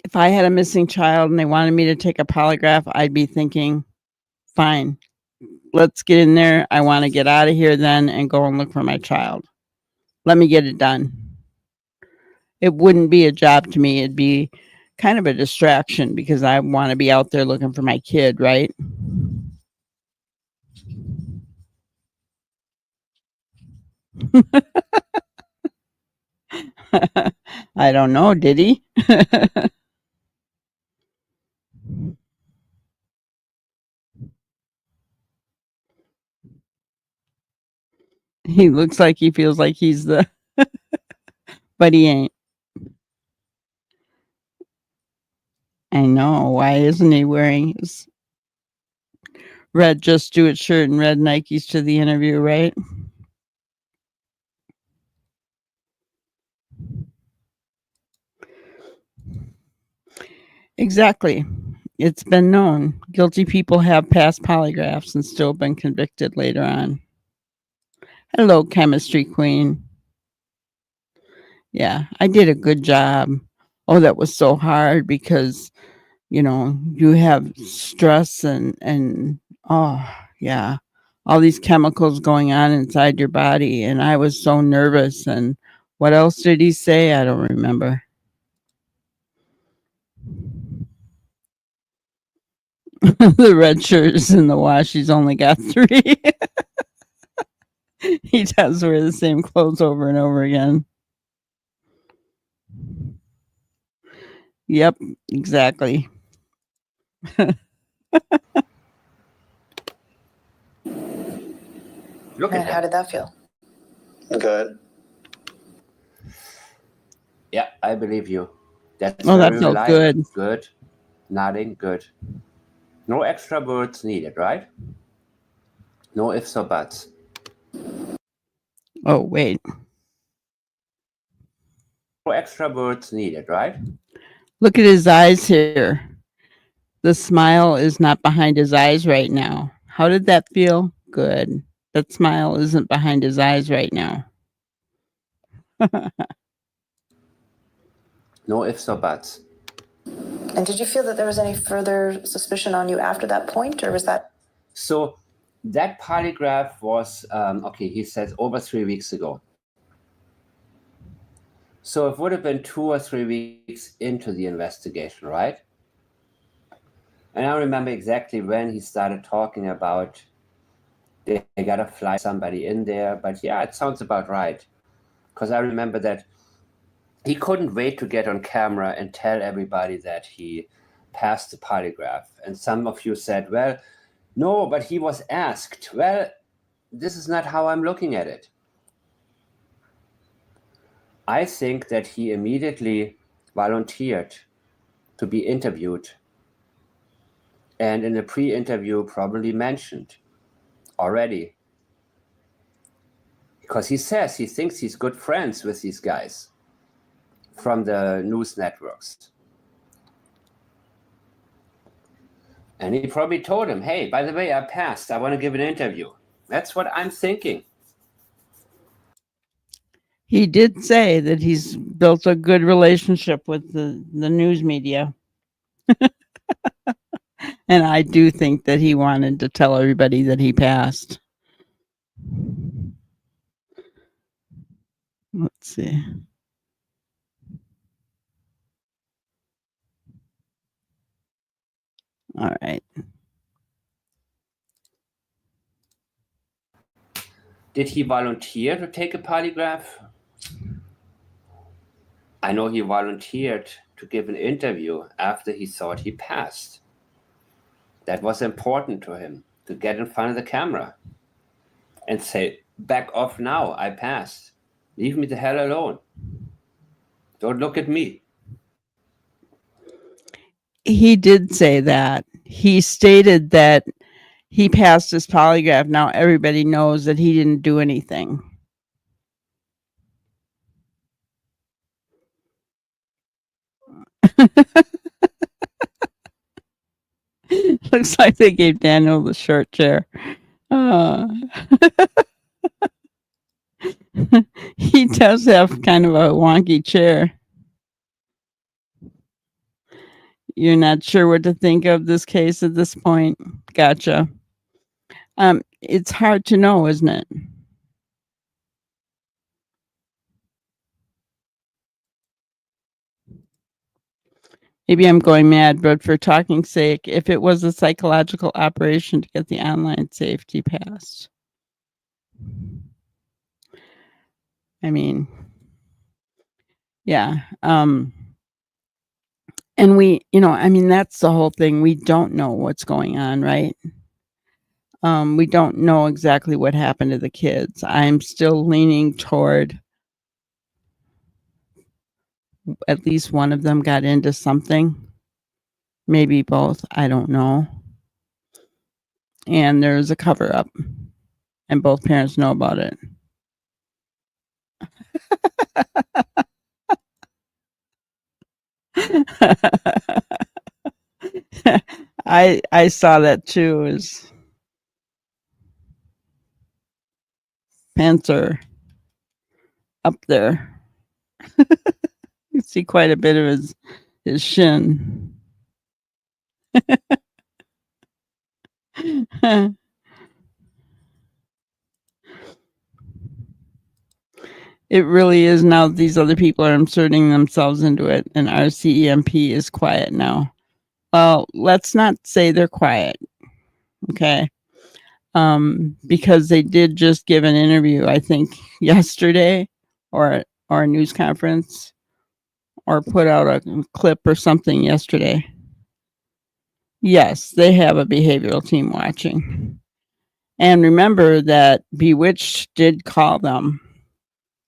Speaker 2: If I had a missing child and they wanted me to take a polygraph, I'd be thinking, fine, let's get in there. I want to get out of here then and go and look for my child. Let me get it done. It wouldn't be a job to me. It'd be kind of a distraction because I want to be out there looking for my kid, right? I don't know. Did he? He looks like he feels like he's the, but he ain't. I know. Why isn't he wearing his red Just Do It shirt and red Nikes to the interview, right? Exactly. It's been known. Guilty people have passed polygraphs and still been convicted later on. Hello, chemistry queen. Yeah, I did a good job. Oh, that was so hard because, you know, you have stress and oh, yeah, all these chemicals going on inside your body. And I was so nervous. And what else did he say? I don't remember. The red shirt is in the wash. He's only got 3. He does wear the same clothes over and over again. Yep, exactly.
Speaker 3: Look
Speaker 5: And
Speaker 3: at
Speaker 5: how
Speaker 3: that.
Speaker 5: did that feel?
Speaker 4: Good.
Speaker 3: Yeah, I believe you. That's
Speaker 2: Oh, that
Speaker 3: very
Speaker 2: felt
Speaker 3: reliable.
Speaker 2: good.
Speaker 3: Good. Nodding. Good. No extra words needed, right? No ifs or buts.
Speaker 2: Oh, wait.
Speaker 3: No extra words needed, right?
Speaker 2: Look at his eyes here. The smile is not behind his eyes right now. How did that feel? Good. That smile isn't behind his eyes right now.
Speaker 3: No ifs or buts.
Speaker 5: And did you feel that there was any further suspicion on you after that point, or was that?
Speaker 3: So that polygraph was, okay, he says over 3 weeks ago. So it would have been 2 or 3 weeks into the investigation, right? And I remember exactly when he started talking about they got to fly somebody in there. But yeah, it sounds about right. Because I remember that he couldn't wait to get on camera and tell everybody that he passed the polygraph. And some of you said, well, no, but he was asked. Well, this is not how I'm looking at it. I think that he immediately volunteered to be interviewed. And in the pre-interview probably mentioned already. Because he says he thinks he's good friends with these guys from the news networks. And he probably told him, hey, by the way, I passed. I want to give an interview. That's what I'm thinking.
Speaker 2: He did say that he's built a good relationship with the news media. And I do think that he wanted to tell everybody that he passed. Let's see. All right.
Speaker 3: Did he volunteer to take a polygraph? I know he volunteered to give an interview after he thought he passed. That was important to him, to get in front of the camera and say, back off now, I passed. Leave me the hell alone. Don't look at me.
Speaker 2: He did say that. He stated that he passed his polygraph. Now everybody knows that he didn't do anything. Looks like they gave Daniel the short chair. He does have kind of a wonky chair. You're not sure what to think of this case at this point. Gotcha. It's hard to know, isn't it? Maybe I'm going mad, but for talking's sake, if it was a psychological operation to get the online safety passed. I mean, yeah. And we, I mean, that's the whole thing. We don't know what's going on, right? We don't know exactly what happened to the kids. I'm still leaning toward at least one of them got into something. Maybe both. I don't know. And there's a cover up, and both parents know about it. I saw that too. His pants are up there. You see quite a bit of his shin. It really is now. These other people are inserting themselves into it, and our CEMP is quiet now. Well, let's not say they're quiet, okay? Because they did just give an interview, I think, yesterday, or a news conference, or put out a clip or something yesterday. Yes, they have a behavioral team watching. And remember that Bewitched did call them.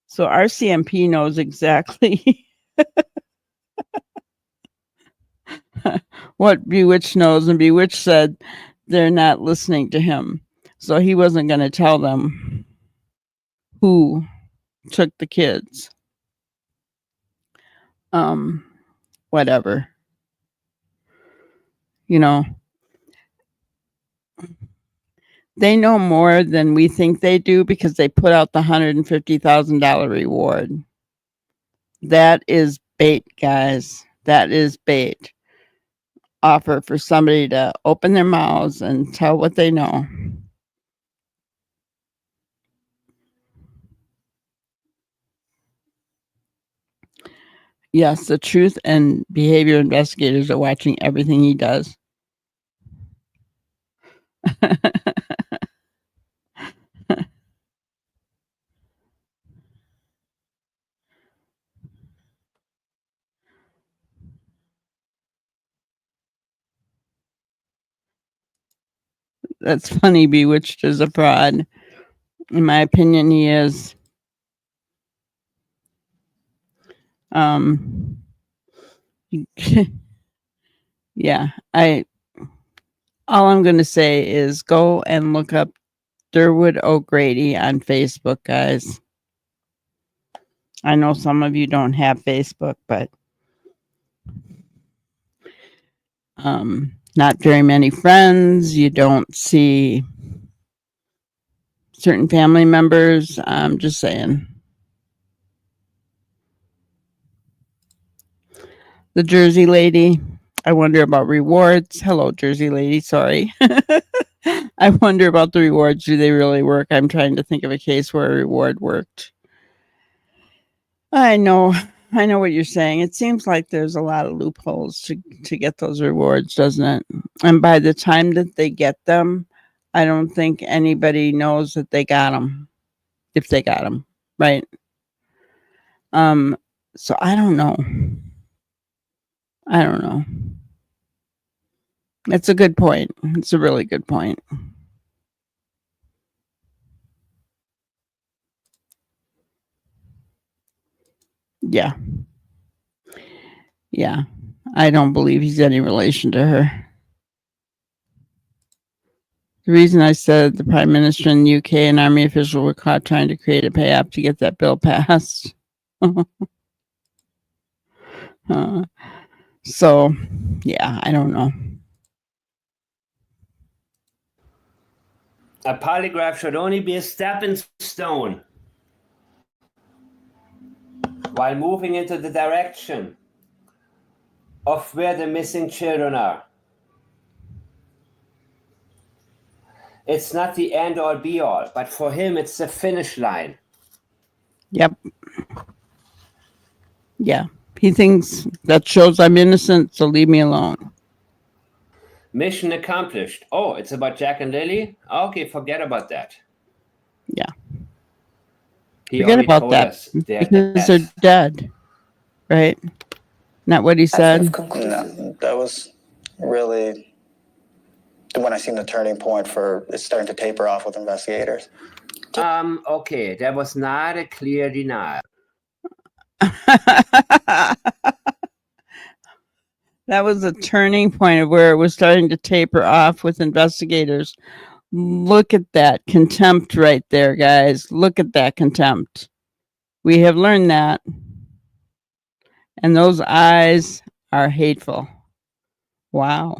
Speaker 2: So our CMP knows exactly what Bewitched knows, and Bewitched said they're not listening to him. So he wasn't going to tell them who took the kids. Whatever. They know more than we think they do because they put out the $150,000 reward. That is bait, guys. That is bait. Offer for somebody to open their mouths and tell what they know. Yes, the truth and behavior investigators are watching everything he does. That's funny. Bewitched is a fraud. In my opinion, he is. Yeah, all I'm going to say is go and look up Derwood O'Grady on Facebook, guys. I know some of you don't have Facebook, but not very many friends. You don't see certain family members. I'm just saying. The Jersey lady. I wonder about rewards. Hello, Jersey lady. Sorry. I wonder about the rewards. Do they really work? I'm trying to think of a case where a reward worked. I know what you're saying. It seems like there's a lot of loopholes to get those rewards, doesn't it? And by the time that they get them, I don't think anybody knows that they got them, if they got them, right? So I don't know. I don't know. It's a good point. It's a really good point. Yeah. Yeah. I don't believe he's any relation to her. The reason I said the Prime Minister in the UK and Army official were caught trying to create a pay app to get that bill passed. So, yeah, I don't know.
Speaker 3: A polygraph should only be a stepping stone while moving into the direction of where the missing children are. It's not the end all be all, but for him, it's the finish line.
Speaker 2: Yep. Yeah. He thinks that shows I'm innocent, so leave me alone.
Speaker 3: Mission accomplished. Oh, it's about Jack and Lily? Okay, forget about that.
Speaker 2: Yeah.
Speaker 3: He
Speaker 2: Forget
Speaker 3: already
Speaker 2: about
Speaker 3: told
Speaker 2: that
Speaker 3: us they're
Speaker 2: because
Speaker 3: dead.
Speaker 2: they're dead. Right? Not what he
Speaker 5: That's sort of
Speaker 2: said.
Speaker 5: conclusive.
Speaker 4: No, that was really when I seen the turning point for it's starting to taper off with investigators.
Speaker 3: Okay, that was not a clear denial.
Speaker 2: That was a turning point of where it was starting to taper off with investigators. Look at that contempt right there, guys. Look at that contempt. We have learned that. And those eyes are hateful. Wow.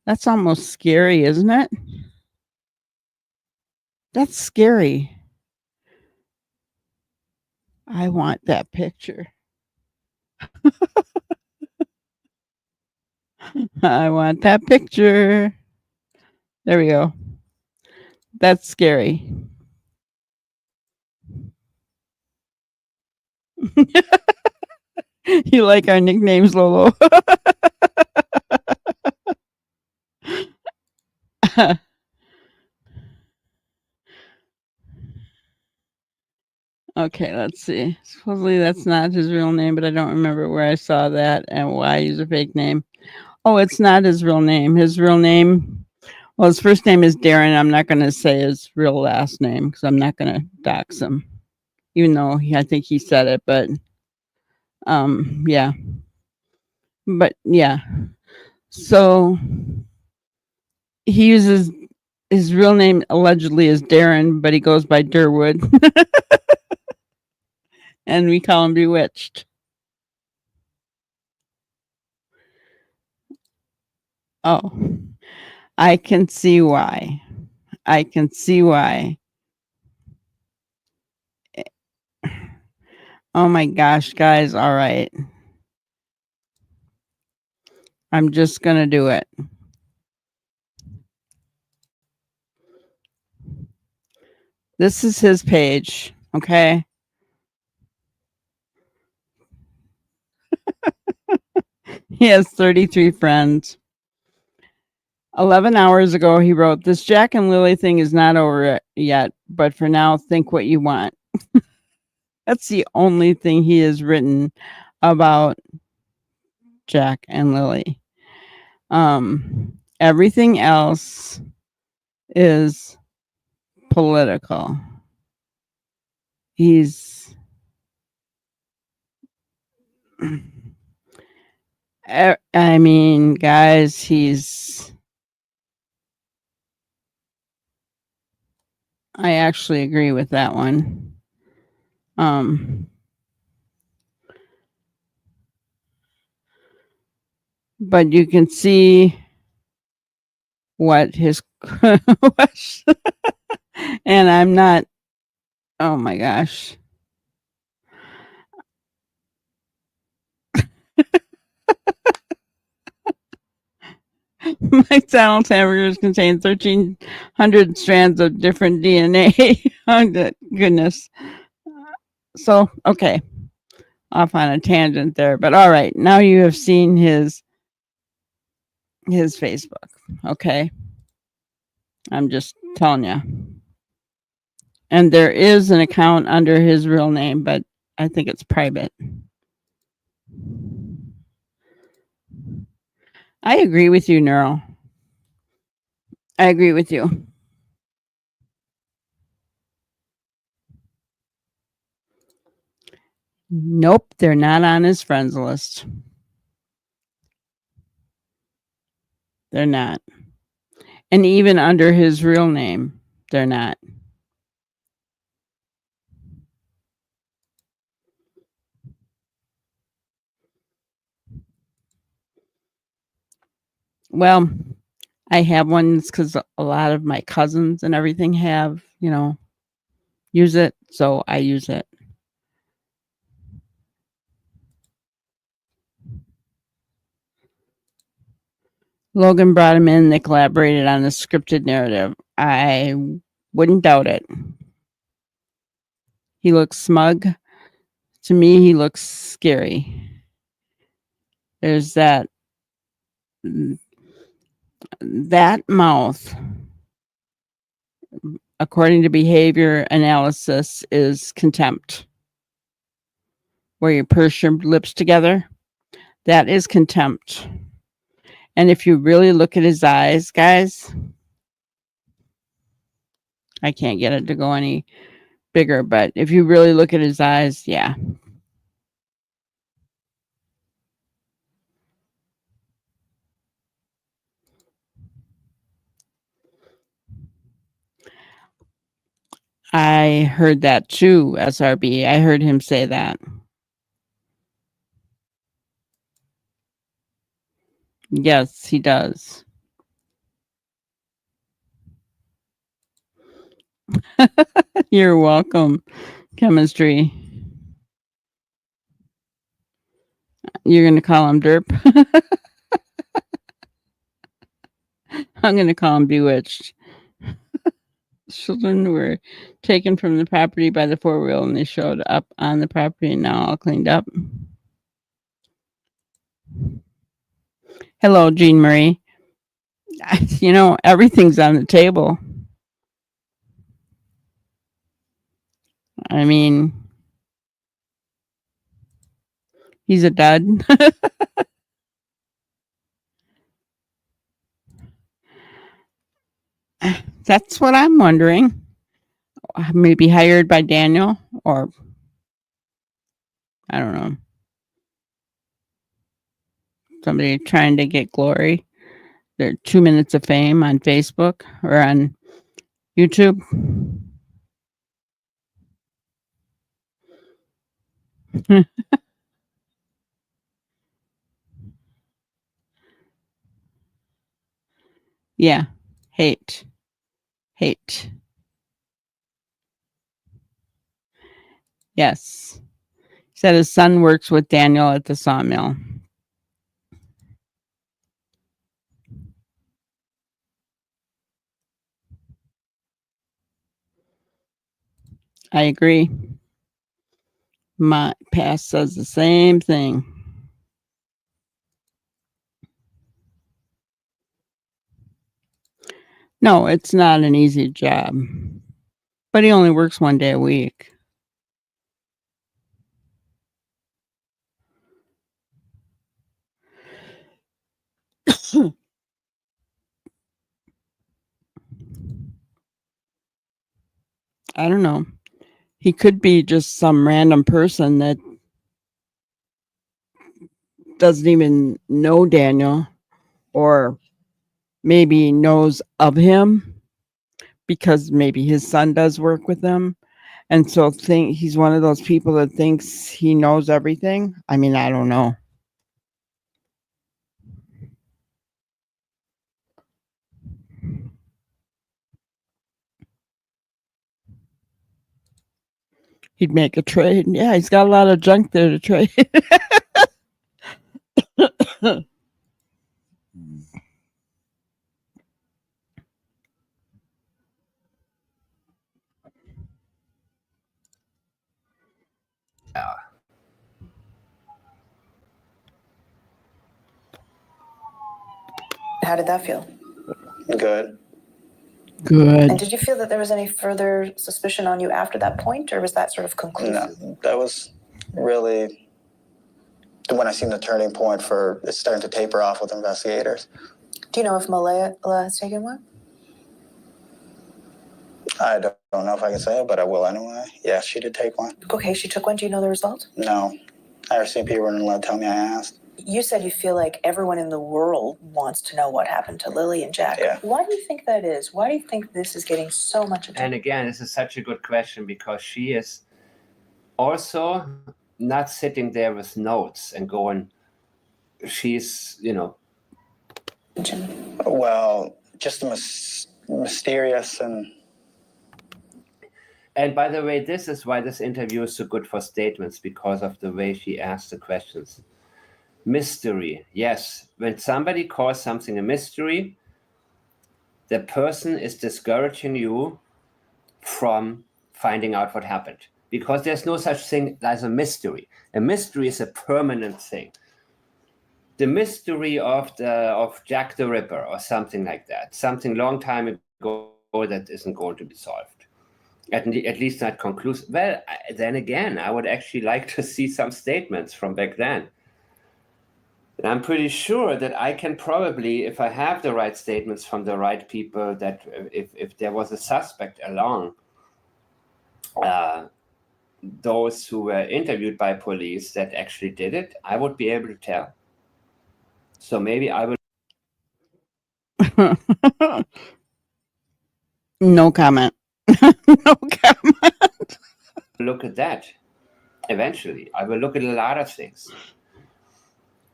Speaker 2: That's almost scary, isn't it? That's scary. I want that picture. I want that picture. There we go. That's scary. You like our nicknames, Lolo? Okay, let's see. Supposedly that's not his real name, but I don't remember where I saw that and why I use a fake name. Oh, it's not his real name. His real name, well, his first name is Darren. I'm not going to say his real last name because I'm not going to dox him, even though I think he said it. But yeah. But yeah. So he uses his real name allegedly is Darren, but he goes by Derwood. And we call him Bewitched. Oh, I can see why. I can see why. Oh my gosh, guys. All right. I'm just going to do it. This is his page. Okay. He has 33 friends. 11 hours ago, he wrote, "This Jack and Lily thing is not over yet, but for now, think what you want." That's the only thing he has written about Jack and Lily. Everything else is political. He's I mean, guys, I actually agree with that one. But you can see what his and I'm not, oh my gosh. McDonald's hamburgers contain 1,300 strands of different DNA. Oh, goodness. So, okay. Off on a tangent there. But all right. Now you have seen his Facebook. Okay. I'm just telling you. And there is an account under his real name, but I think it's private. I agree with you, Neural. I agree with you. Nope, they're not on his friends list. They're not. And even under his real name, they're not. Well, I have ones because a lot of my cousins and everything have, use it. So I use it. Logan brought him in. They collaborated on the scripted narrative. I wouldn't doubt it. He looks smug. To me, he looks scary. There's that mouth, according to behavior analysis, is contempt. Where you purse your lips together, that is contempt. And if you really look at his eyes, guys, I can't get it to go any bigger, but if you really look at his eyes, yeah. I heard that too, SRB. I heard him say that. Yes, he does. You're welcome, chemistry. You're going to call him Derp? I'm going to call him Bewitched. Children were taken from the property by the 4-wheel and they showed up on the property and now all cleaned up. Hello, Jean Marie. Everything's on the table. I mean, he's a dud. That's what I'm wondering. Maybe hired by Daniel, or I don't know. Somebody trying to get glory. Their 2 minutes of fame on Facebook or on YouTube. Yeah. Hate. Yes. He said his son works with Daniel at the sawmill. I agree. My past says the same thing. No, it's not an easy job. But he only works 1 day a week. I don't know. He could be just some random person that doesn't even know Daniel, or maybe knows of him because maybe his son does work with him. And so he's one of those people that thinks he knows everything. I mean, I don't know. He'd make a trade. Yeah, he's got a lot of junk there to trade.
Speaker 5: How did that feel?
Speaker 4: Good.
Speaker 2: Good.
Speaker 5: And did you feel that there was any further suspicion on you after that point, or was that sort of conclusive?
Speaker 4: No, that was really when I seen the turning point for it's starting to taper off with investigators.
Speaker 5: Do you know if Malaya has taken one?
Speaker 4: I don't know if I can say it, but I will anyway. Yeah, she did take one.
Speaker 5: Okay, she took one. Do you know the result?
Speaker 4: No, RCMP wouldn't let tell me I asked.
Speaker 5: You said you feel like everyone in the world wants to know what happened to Lily and Jack.
Speaker 4: Yeah.
Speaker 5: Why do you think that is? Why do you think this is getting so much attention?
Speaker 3: And again, this is such a good question because she is also not sitting there with notes and going, she's,
Speaker 4: Well, just mysterious
Speaker 3: And by the way, this is why this interview is so good for statements, because of the way she asked the questions. Mystery. Yes, when somebody calls something a mystery, the person is discouraging you from finding out what happened, because there's no such thing as a mystery. A mystery is a permanent thing. The mystery of Jack the Ripper or something like that, something long time ago that isn't going to be solved. At least not conclusive. Well, then again, I would actually like to see some statements from back then. And I'm pretty sure that I can probably, if I have the right statements from the right people, that if there was a suspect along those who were interviewed by police that actually did it, I would be able to tell. So maybe I will.
Speaker 2: No comment. No comment.
Speaker 3: Look at that. Eventually, I will look at a lot of things.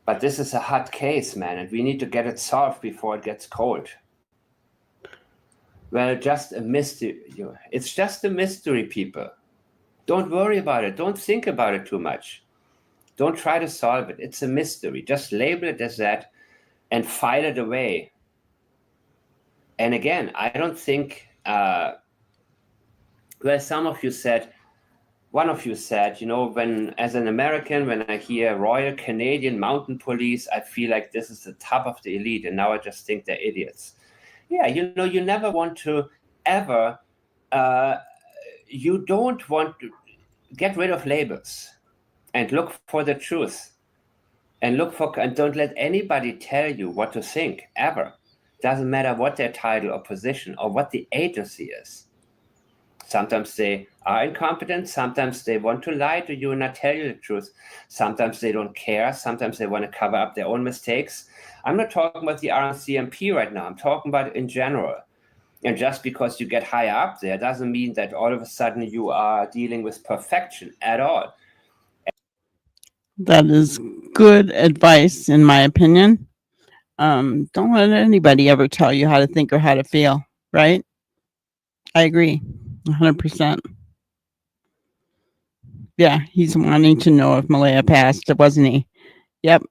Speaker 3: But this is a hot case, man, and we need to get it solved before it gets cold. Well, just a mystery. It's just a mystery, people. Don't worry about it. Don't think about it too much. Don't try to solve it. It's a mystery. Just label it as that and file it away. And again, I don't think, well, one of you said, when, as an American, when I hear Royal Canadian Mounted Police, I feel like this is the top of the elite, and now I just think they're idiots. Yeah, you never want to ever, you don't want to get rid of labels and look for the truth and don't let anybody tell you what to think, ever. Doesn't matter what their title or position or what the agency is. Sometimes they are incompetent. Sometimes they want to lie to you and not tell you the truth. Sometimes they don't care. Sometimes they want to cover up their own mistakes. I'm not talking about the RCMP right now. I'm talking about it in general. And just because you get higher up there doesn't mean that all of a sudden you are dealing with perfection at all.
Speaker 2: That is good advice, in my opinion. Don't let anybody ever tell you how to think or how to feel, right? I agree, 100%. Yeah, he's wanting to know if Malaya passed, wasn't he? Yep.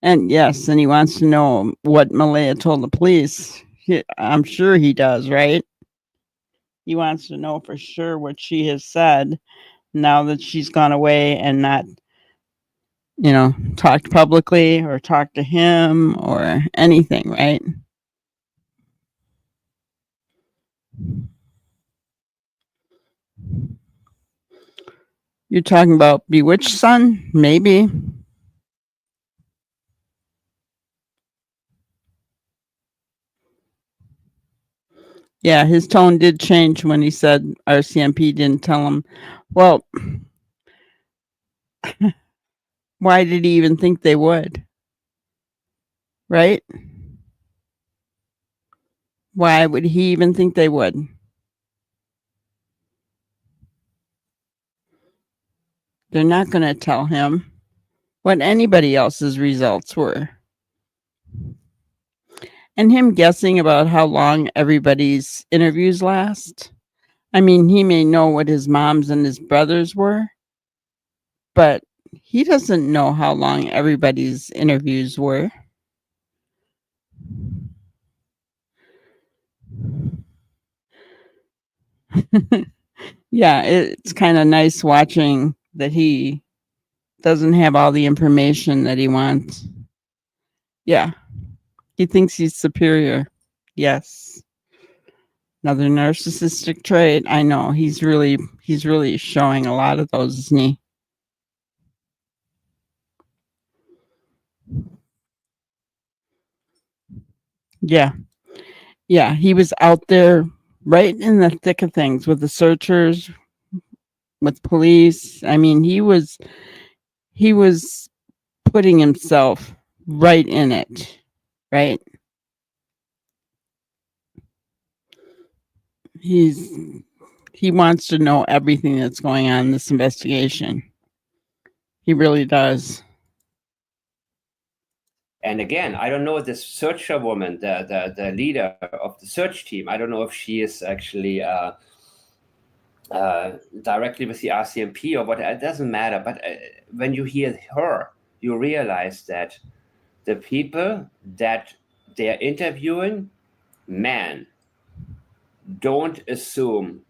Speaker 2: And yes, and he wants to know what Malaya told the police. I'm sure he does, right? He wants to know for sure what she has said now that she's gone away and not, talked publicly or talked to him or anything, right? You're talking about Bewitched Son? Maybe. Yeah, his tone did change when he said RCMP didn't tell him. Well, why did he even think they would? Right? Why would he even think they would? They're not going to tell him what anybody else's results were. And him guessing about how long everybody's interviews last. I mean, he may know what his mom's and his brothers were, but he doesn't know how long everybody's interviews were. Yeah, it's kind of nice watching that he doesn't have all the information that he wants. Yeah, he thinks he's superior. Yes. Another narcissistic trait. I know he's really showing a lot of those, isn't he? Yeah. Yeah, he was out there right in the thick of things with the searchers, with police. I mean, he was putting himself right in it, right? He wants to know everything that's going on in this investigation. He really does.
Speaker 3: And again, I don't know this searcher woman, the leader of the search team. I don't know if she is actually directly with the RCMP or what. It doesn't matter. But when you hear her, you realize that the people that they're interviewing, man, don't assume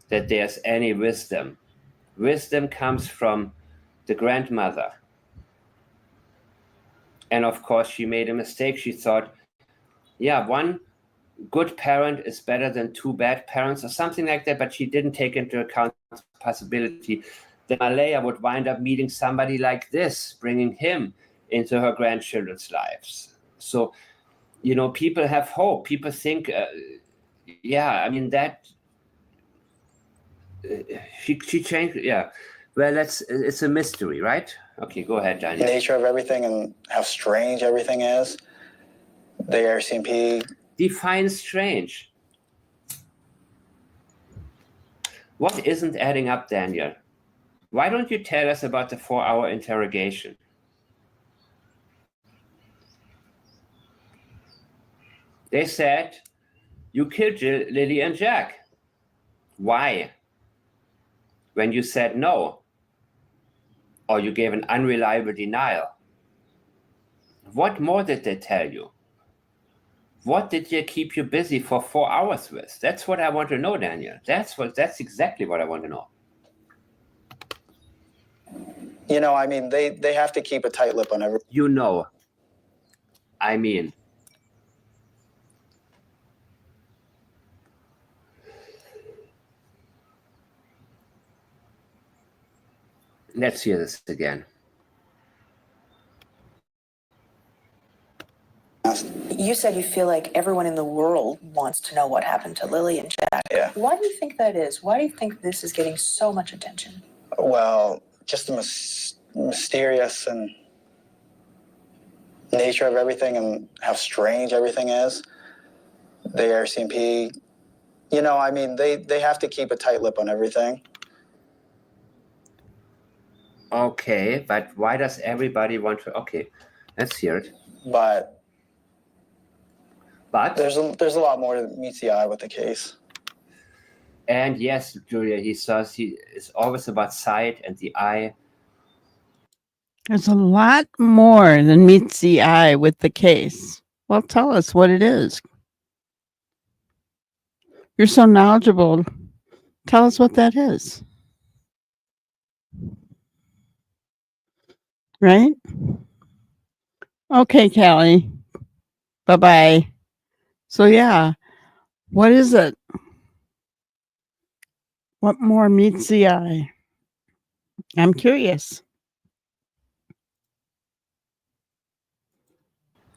Speaker 3: that there's any wisdom. Wisdom comes from the grandmother. And of course, she made a mistake. She thought, yeah, one good parent is better than two bad parents or something like that, but she didn't take into account the possibility that Malaya would wind up meeting somebody like this, bringing him into her grandchildren's lives. So, people have hope. People think, I mean, that she changed. Yeah. Well, it's a mystery, right? Okay, go ahead,
Speaker 4: The
Speaker 3: Daniel.
Speaker 4: nature of everything and how strange everything is. The RCMP.
Speaker 3: Define strange. What isn't adding up, Daniel? Why don't you tell us about the 4-hour interrogation? They said, you killed Lily and Jack. Why? When you said no, or you gave an unreliable denial. What more did they tell you? What did they keep you busy for 4 hours with? That's what I want to know, Daniel. That's exactly what I want to know.
Speaker 4: I mean, they have to keep a tight lip on everything.
Speaker 3: I mean, let's hear this again.
Speaker 5: You said you feel like everyone in the world wants to know what happened to Lily and Jack.
Speaker 4: Yeah.
Speaker 5: Why do you think that is? Why do you think this is getting so much attention?
Speaker 4: Well, just the mysterious and nature of everything and how strange everything is. The RCMP, I mean, they have to keep a tight lip on everything.
Speaker 3: Okay, but why does everybody want to? Okay, let's hear it.
Speaker 4: But
Speaker 3: There's
Speaker 4: there's a lot more that meets the eye with the case.
Speaker 3: And yes, Julia, he says he is always about sight and the eye.
Speaker 2: There's a lot more than meets the eye with the case. Well, tell us what it is. You're so knowledgeable. Tell us what that is. Right? Okay, Callie. Bye-bye. So yeah, what is it? What more meets the eye? I'm curious.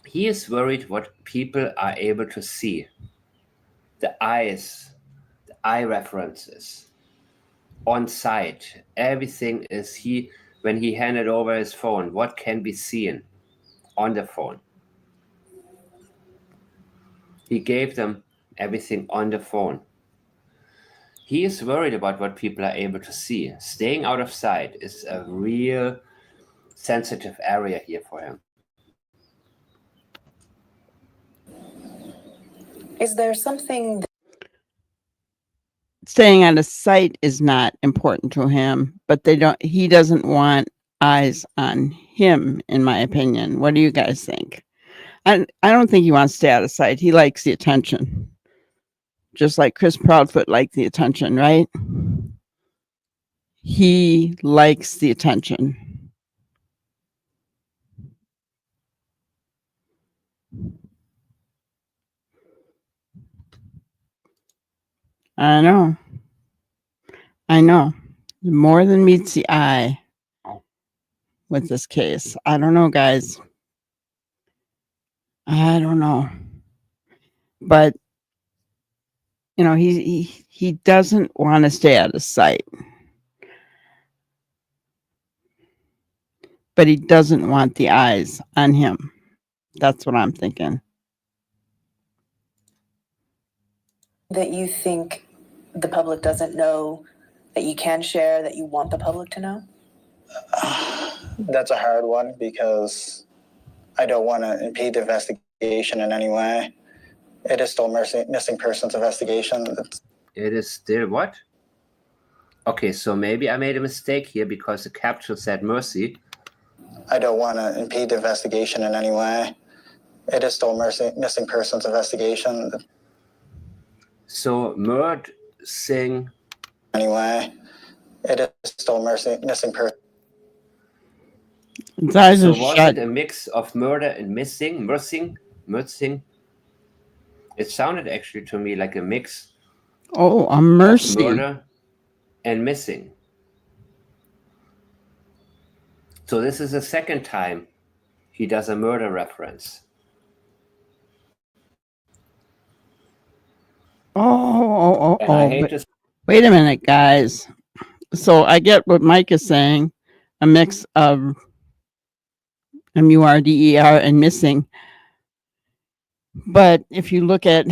Speaker 3: He is worried what people are able to see. The eyes, the eye references, on site, everything is when he handed over his phone, what can be seen on the phone? He gave them everything on the phone. He is worried about what people are able to see. Staying out of sight is a real sensitive area here for him.
Speaker 5: Is there something
Speaker 2: Staying out of sight is not important to him, but he doesn't want eyes on him, in my opinion. What do you guys think? I don't think he wants to stay out of sight. He likes the attention. Just like Chris Proudfoot liked the attention, right? He likes the attention. I know. I know. More than meets the eye with this case. I don't know, guys. I don't know. But you know, he doesn't want to stay out of sight. But he doesn't want the eyes on him. That's what I'm thinking.
Speaker 5: That you think the public doesn't know, that you can share, that you want the public to know?
Speaker 4: That's a hard one because I don't want to impede the investigation in any way. It is still missing persons investigation.
Speaker 3: It is still what? Okay, so maybe I made a mistake here because the caption said mercy.
Speaker 4: I don't want to impede the investigation in any way. It is still missing persons investigation.
Speaker 3: So missing.
Speaker 4: Anyway, it is still missing person.
Speaker 2: His eyes
Speaker 3: So
Speaker 2: are
Speaker 3: was
Speaker 2: shut.
Speaker 3: it a mix of murder and missing? It sounded actually to me like a mix
Speaker 2: Oh, a
Speaker 3: of
Speaker 2: mercy.
Speaker 3: murder and missing. So this is the second time he does a murder reference. And I hate to
Speaker 2: Wait a minute, guys. So I get what Mike is saying, a mix of MURDER and missing. But if you look at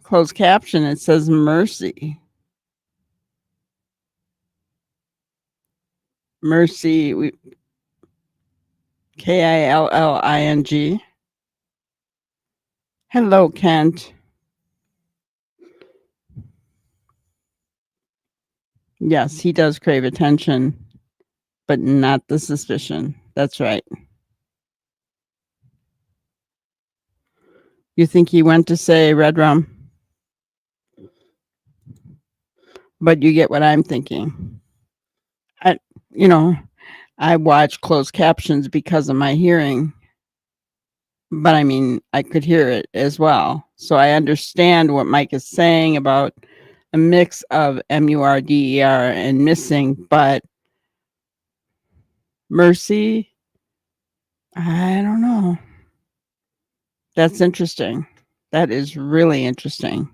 Speaker 2: closed caption, it says mercy. Mercy, KILLING. Hello, Kent. Yes, he does crave attention, but not the suspicion. That's right. You think he went to say red rum? But you get what I'm thinking. I watch closed captions because of my hearing. But I mean, I could hear it as well. So I understand what Mike is saying about a mix of MURDER and missing, but mercy, I don't know. That's interesting. That is really interesting.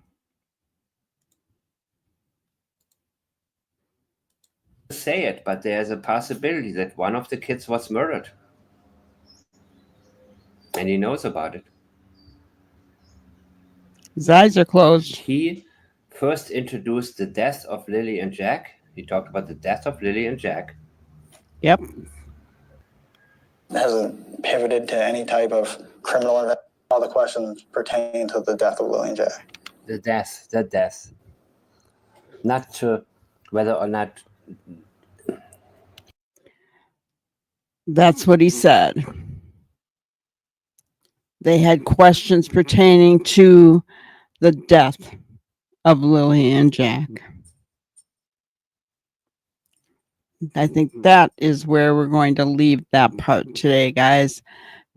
Speaker 3: say it, but there's a possibility that one of the kids was murdered. And he knows about it.
Speaker 2: His eyes are closed.
Speaker 3: He first introduced the death of Lily and Jack. He talked about the death of Lily and Jack.
Speaker 2: Yep.
Speaker 4: Hasn't pivoted to any type of criminal event. All the questions pertain to the death of Lily and Jack.
Speaker 3: The death. Not to whether or not.
Speaker 2: That's what he said. They had questions pertaining to the death of Lily and Jack. I think that is where we're going to leave that part today, guys,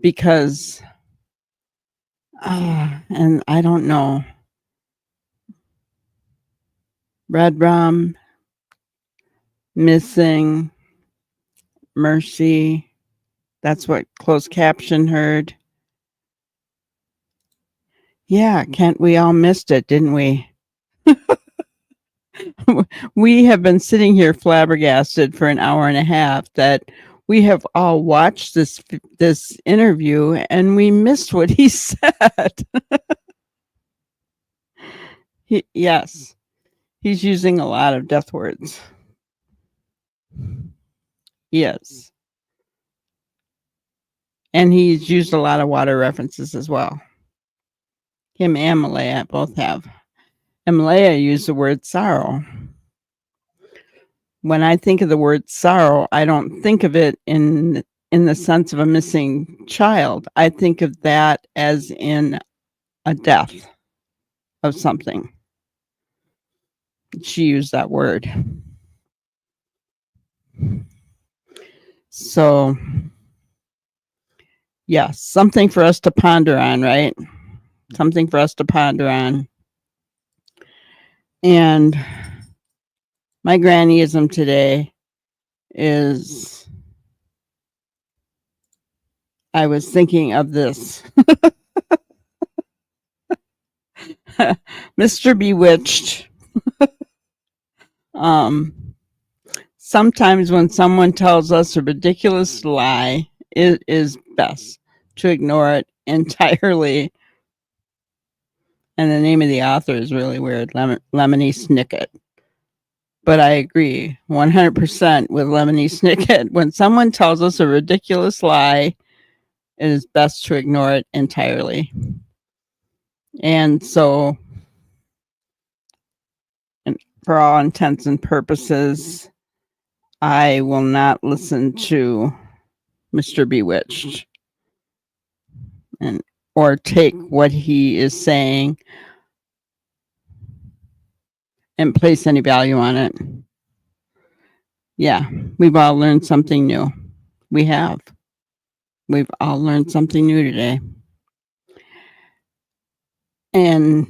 Speaker 2: because, and I don't know, red rum, missing, mercy. That's what closed caption heard. Yeah, Kent, we all missed it, didn't we? We have been sitting here flabbergasted for an hour and a half that we have all watched this interview and we missed what he said. Yes, he's using a lot of death words. Yes. And he's used a lot of water references as well. Him and Malaya both have. And Malaya used the word sorrow. When I think of the word sorrow, I don't think of it in the sense of a missing child. I think of that as in a death of something. She used that word. So, yes, something for us to ponder on, right? Something for us to ponder on. And my grannyism today is, I was thinking of this. Mr. Bewitched. Sometimes when someone tells us a ridiculous lie, it is best to ignore it entirely. And the name of the author is really weird, Lemony Snicket. But I agree 100% with Lemony Snicket. When someone tells us a ridiculous lie, it is best to ignore it entirely. And so, for all intents and purposes, I will not listen to Mr. Bewitched or take what he is saying and place any value on it. Yeah, we've all learned something new. We have. We've all learned something new today. And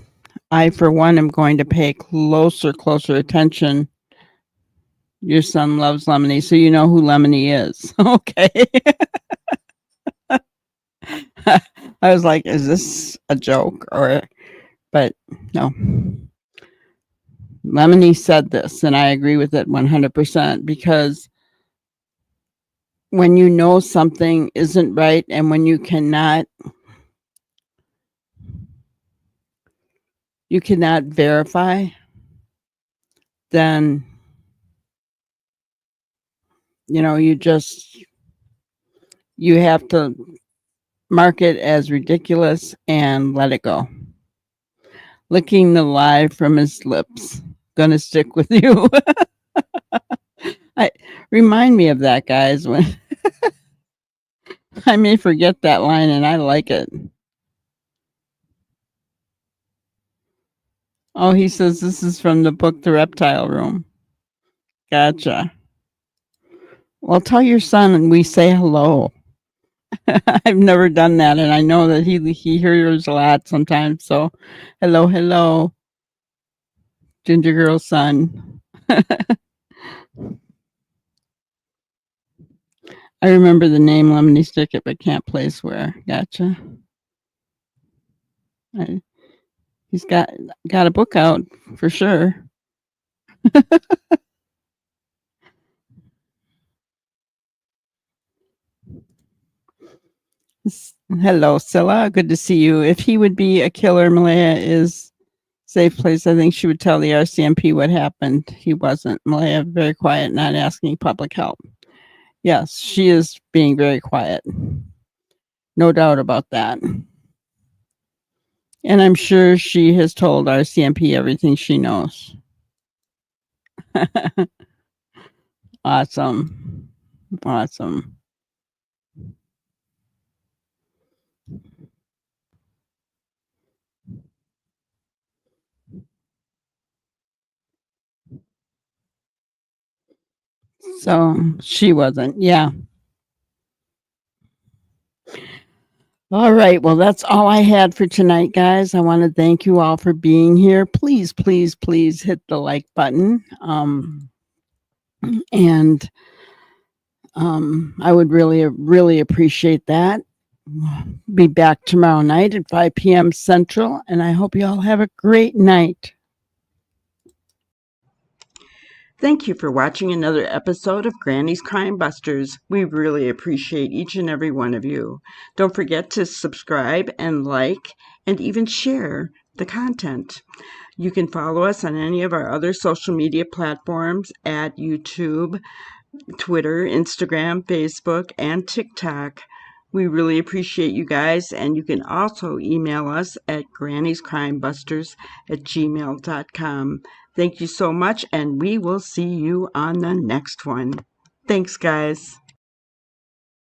Speaker 2: I, for one, am going to pay closer attention. Your son loves Lemony, so you know who Lemony is. Okay. I was like, is this a joke? But no. Lemony said this, and I agree with it 100%, because when you know something isn't right and when you cannot verify, then you have to mark it as ridiculous and let it go. Licking the lie from his lips. Gonna stick with you. Remind me of that, guys. When I may forget that line, and I like it. Oh, he says this is from the book The Reptile Room. Gotcha. Well, tell your son we say hello. I've never done that, and I know that he hears a lot sometimes. So, hello, Ginger Girl's son. I remember the name Lemony Snicket, but can't place where. Gotcha. He's got a book out for sure. Hello, Scylla. Good to see you. If he would be a killer, Malaya is safe place. I think she would tell the RCMP what happened. He wasn't. Malaya very quiet, not asking public help. Yes, she is being very quiet. No doubt about that. And I'm sure she has told RCMP everything she knows. Awesome. So she wasn't. Yeah. All right. Well, that's all I had for tonight, guys. I want to thank you all for being here. Please hit the like button. And I would really appreciate that. Be back tomorrow night at 5 p.m. Central, and I hope you all have a great night. Thank you for watching another episode of Granny's Crime Busters. We really appreciate each and every one of you. Don't forget to subscribe and like and even share the content. You can follow us on any of our other social media platforms at YouTube, Twitter, Instagram, Facebook, and TikTok. We really appreciate you guys, and you can also email us at granniescrimebusters@gmail.com. Thank you so much, and we will see you on the next one. Thanks, guys.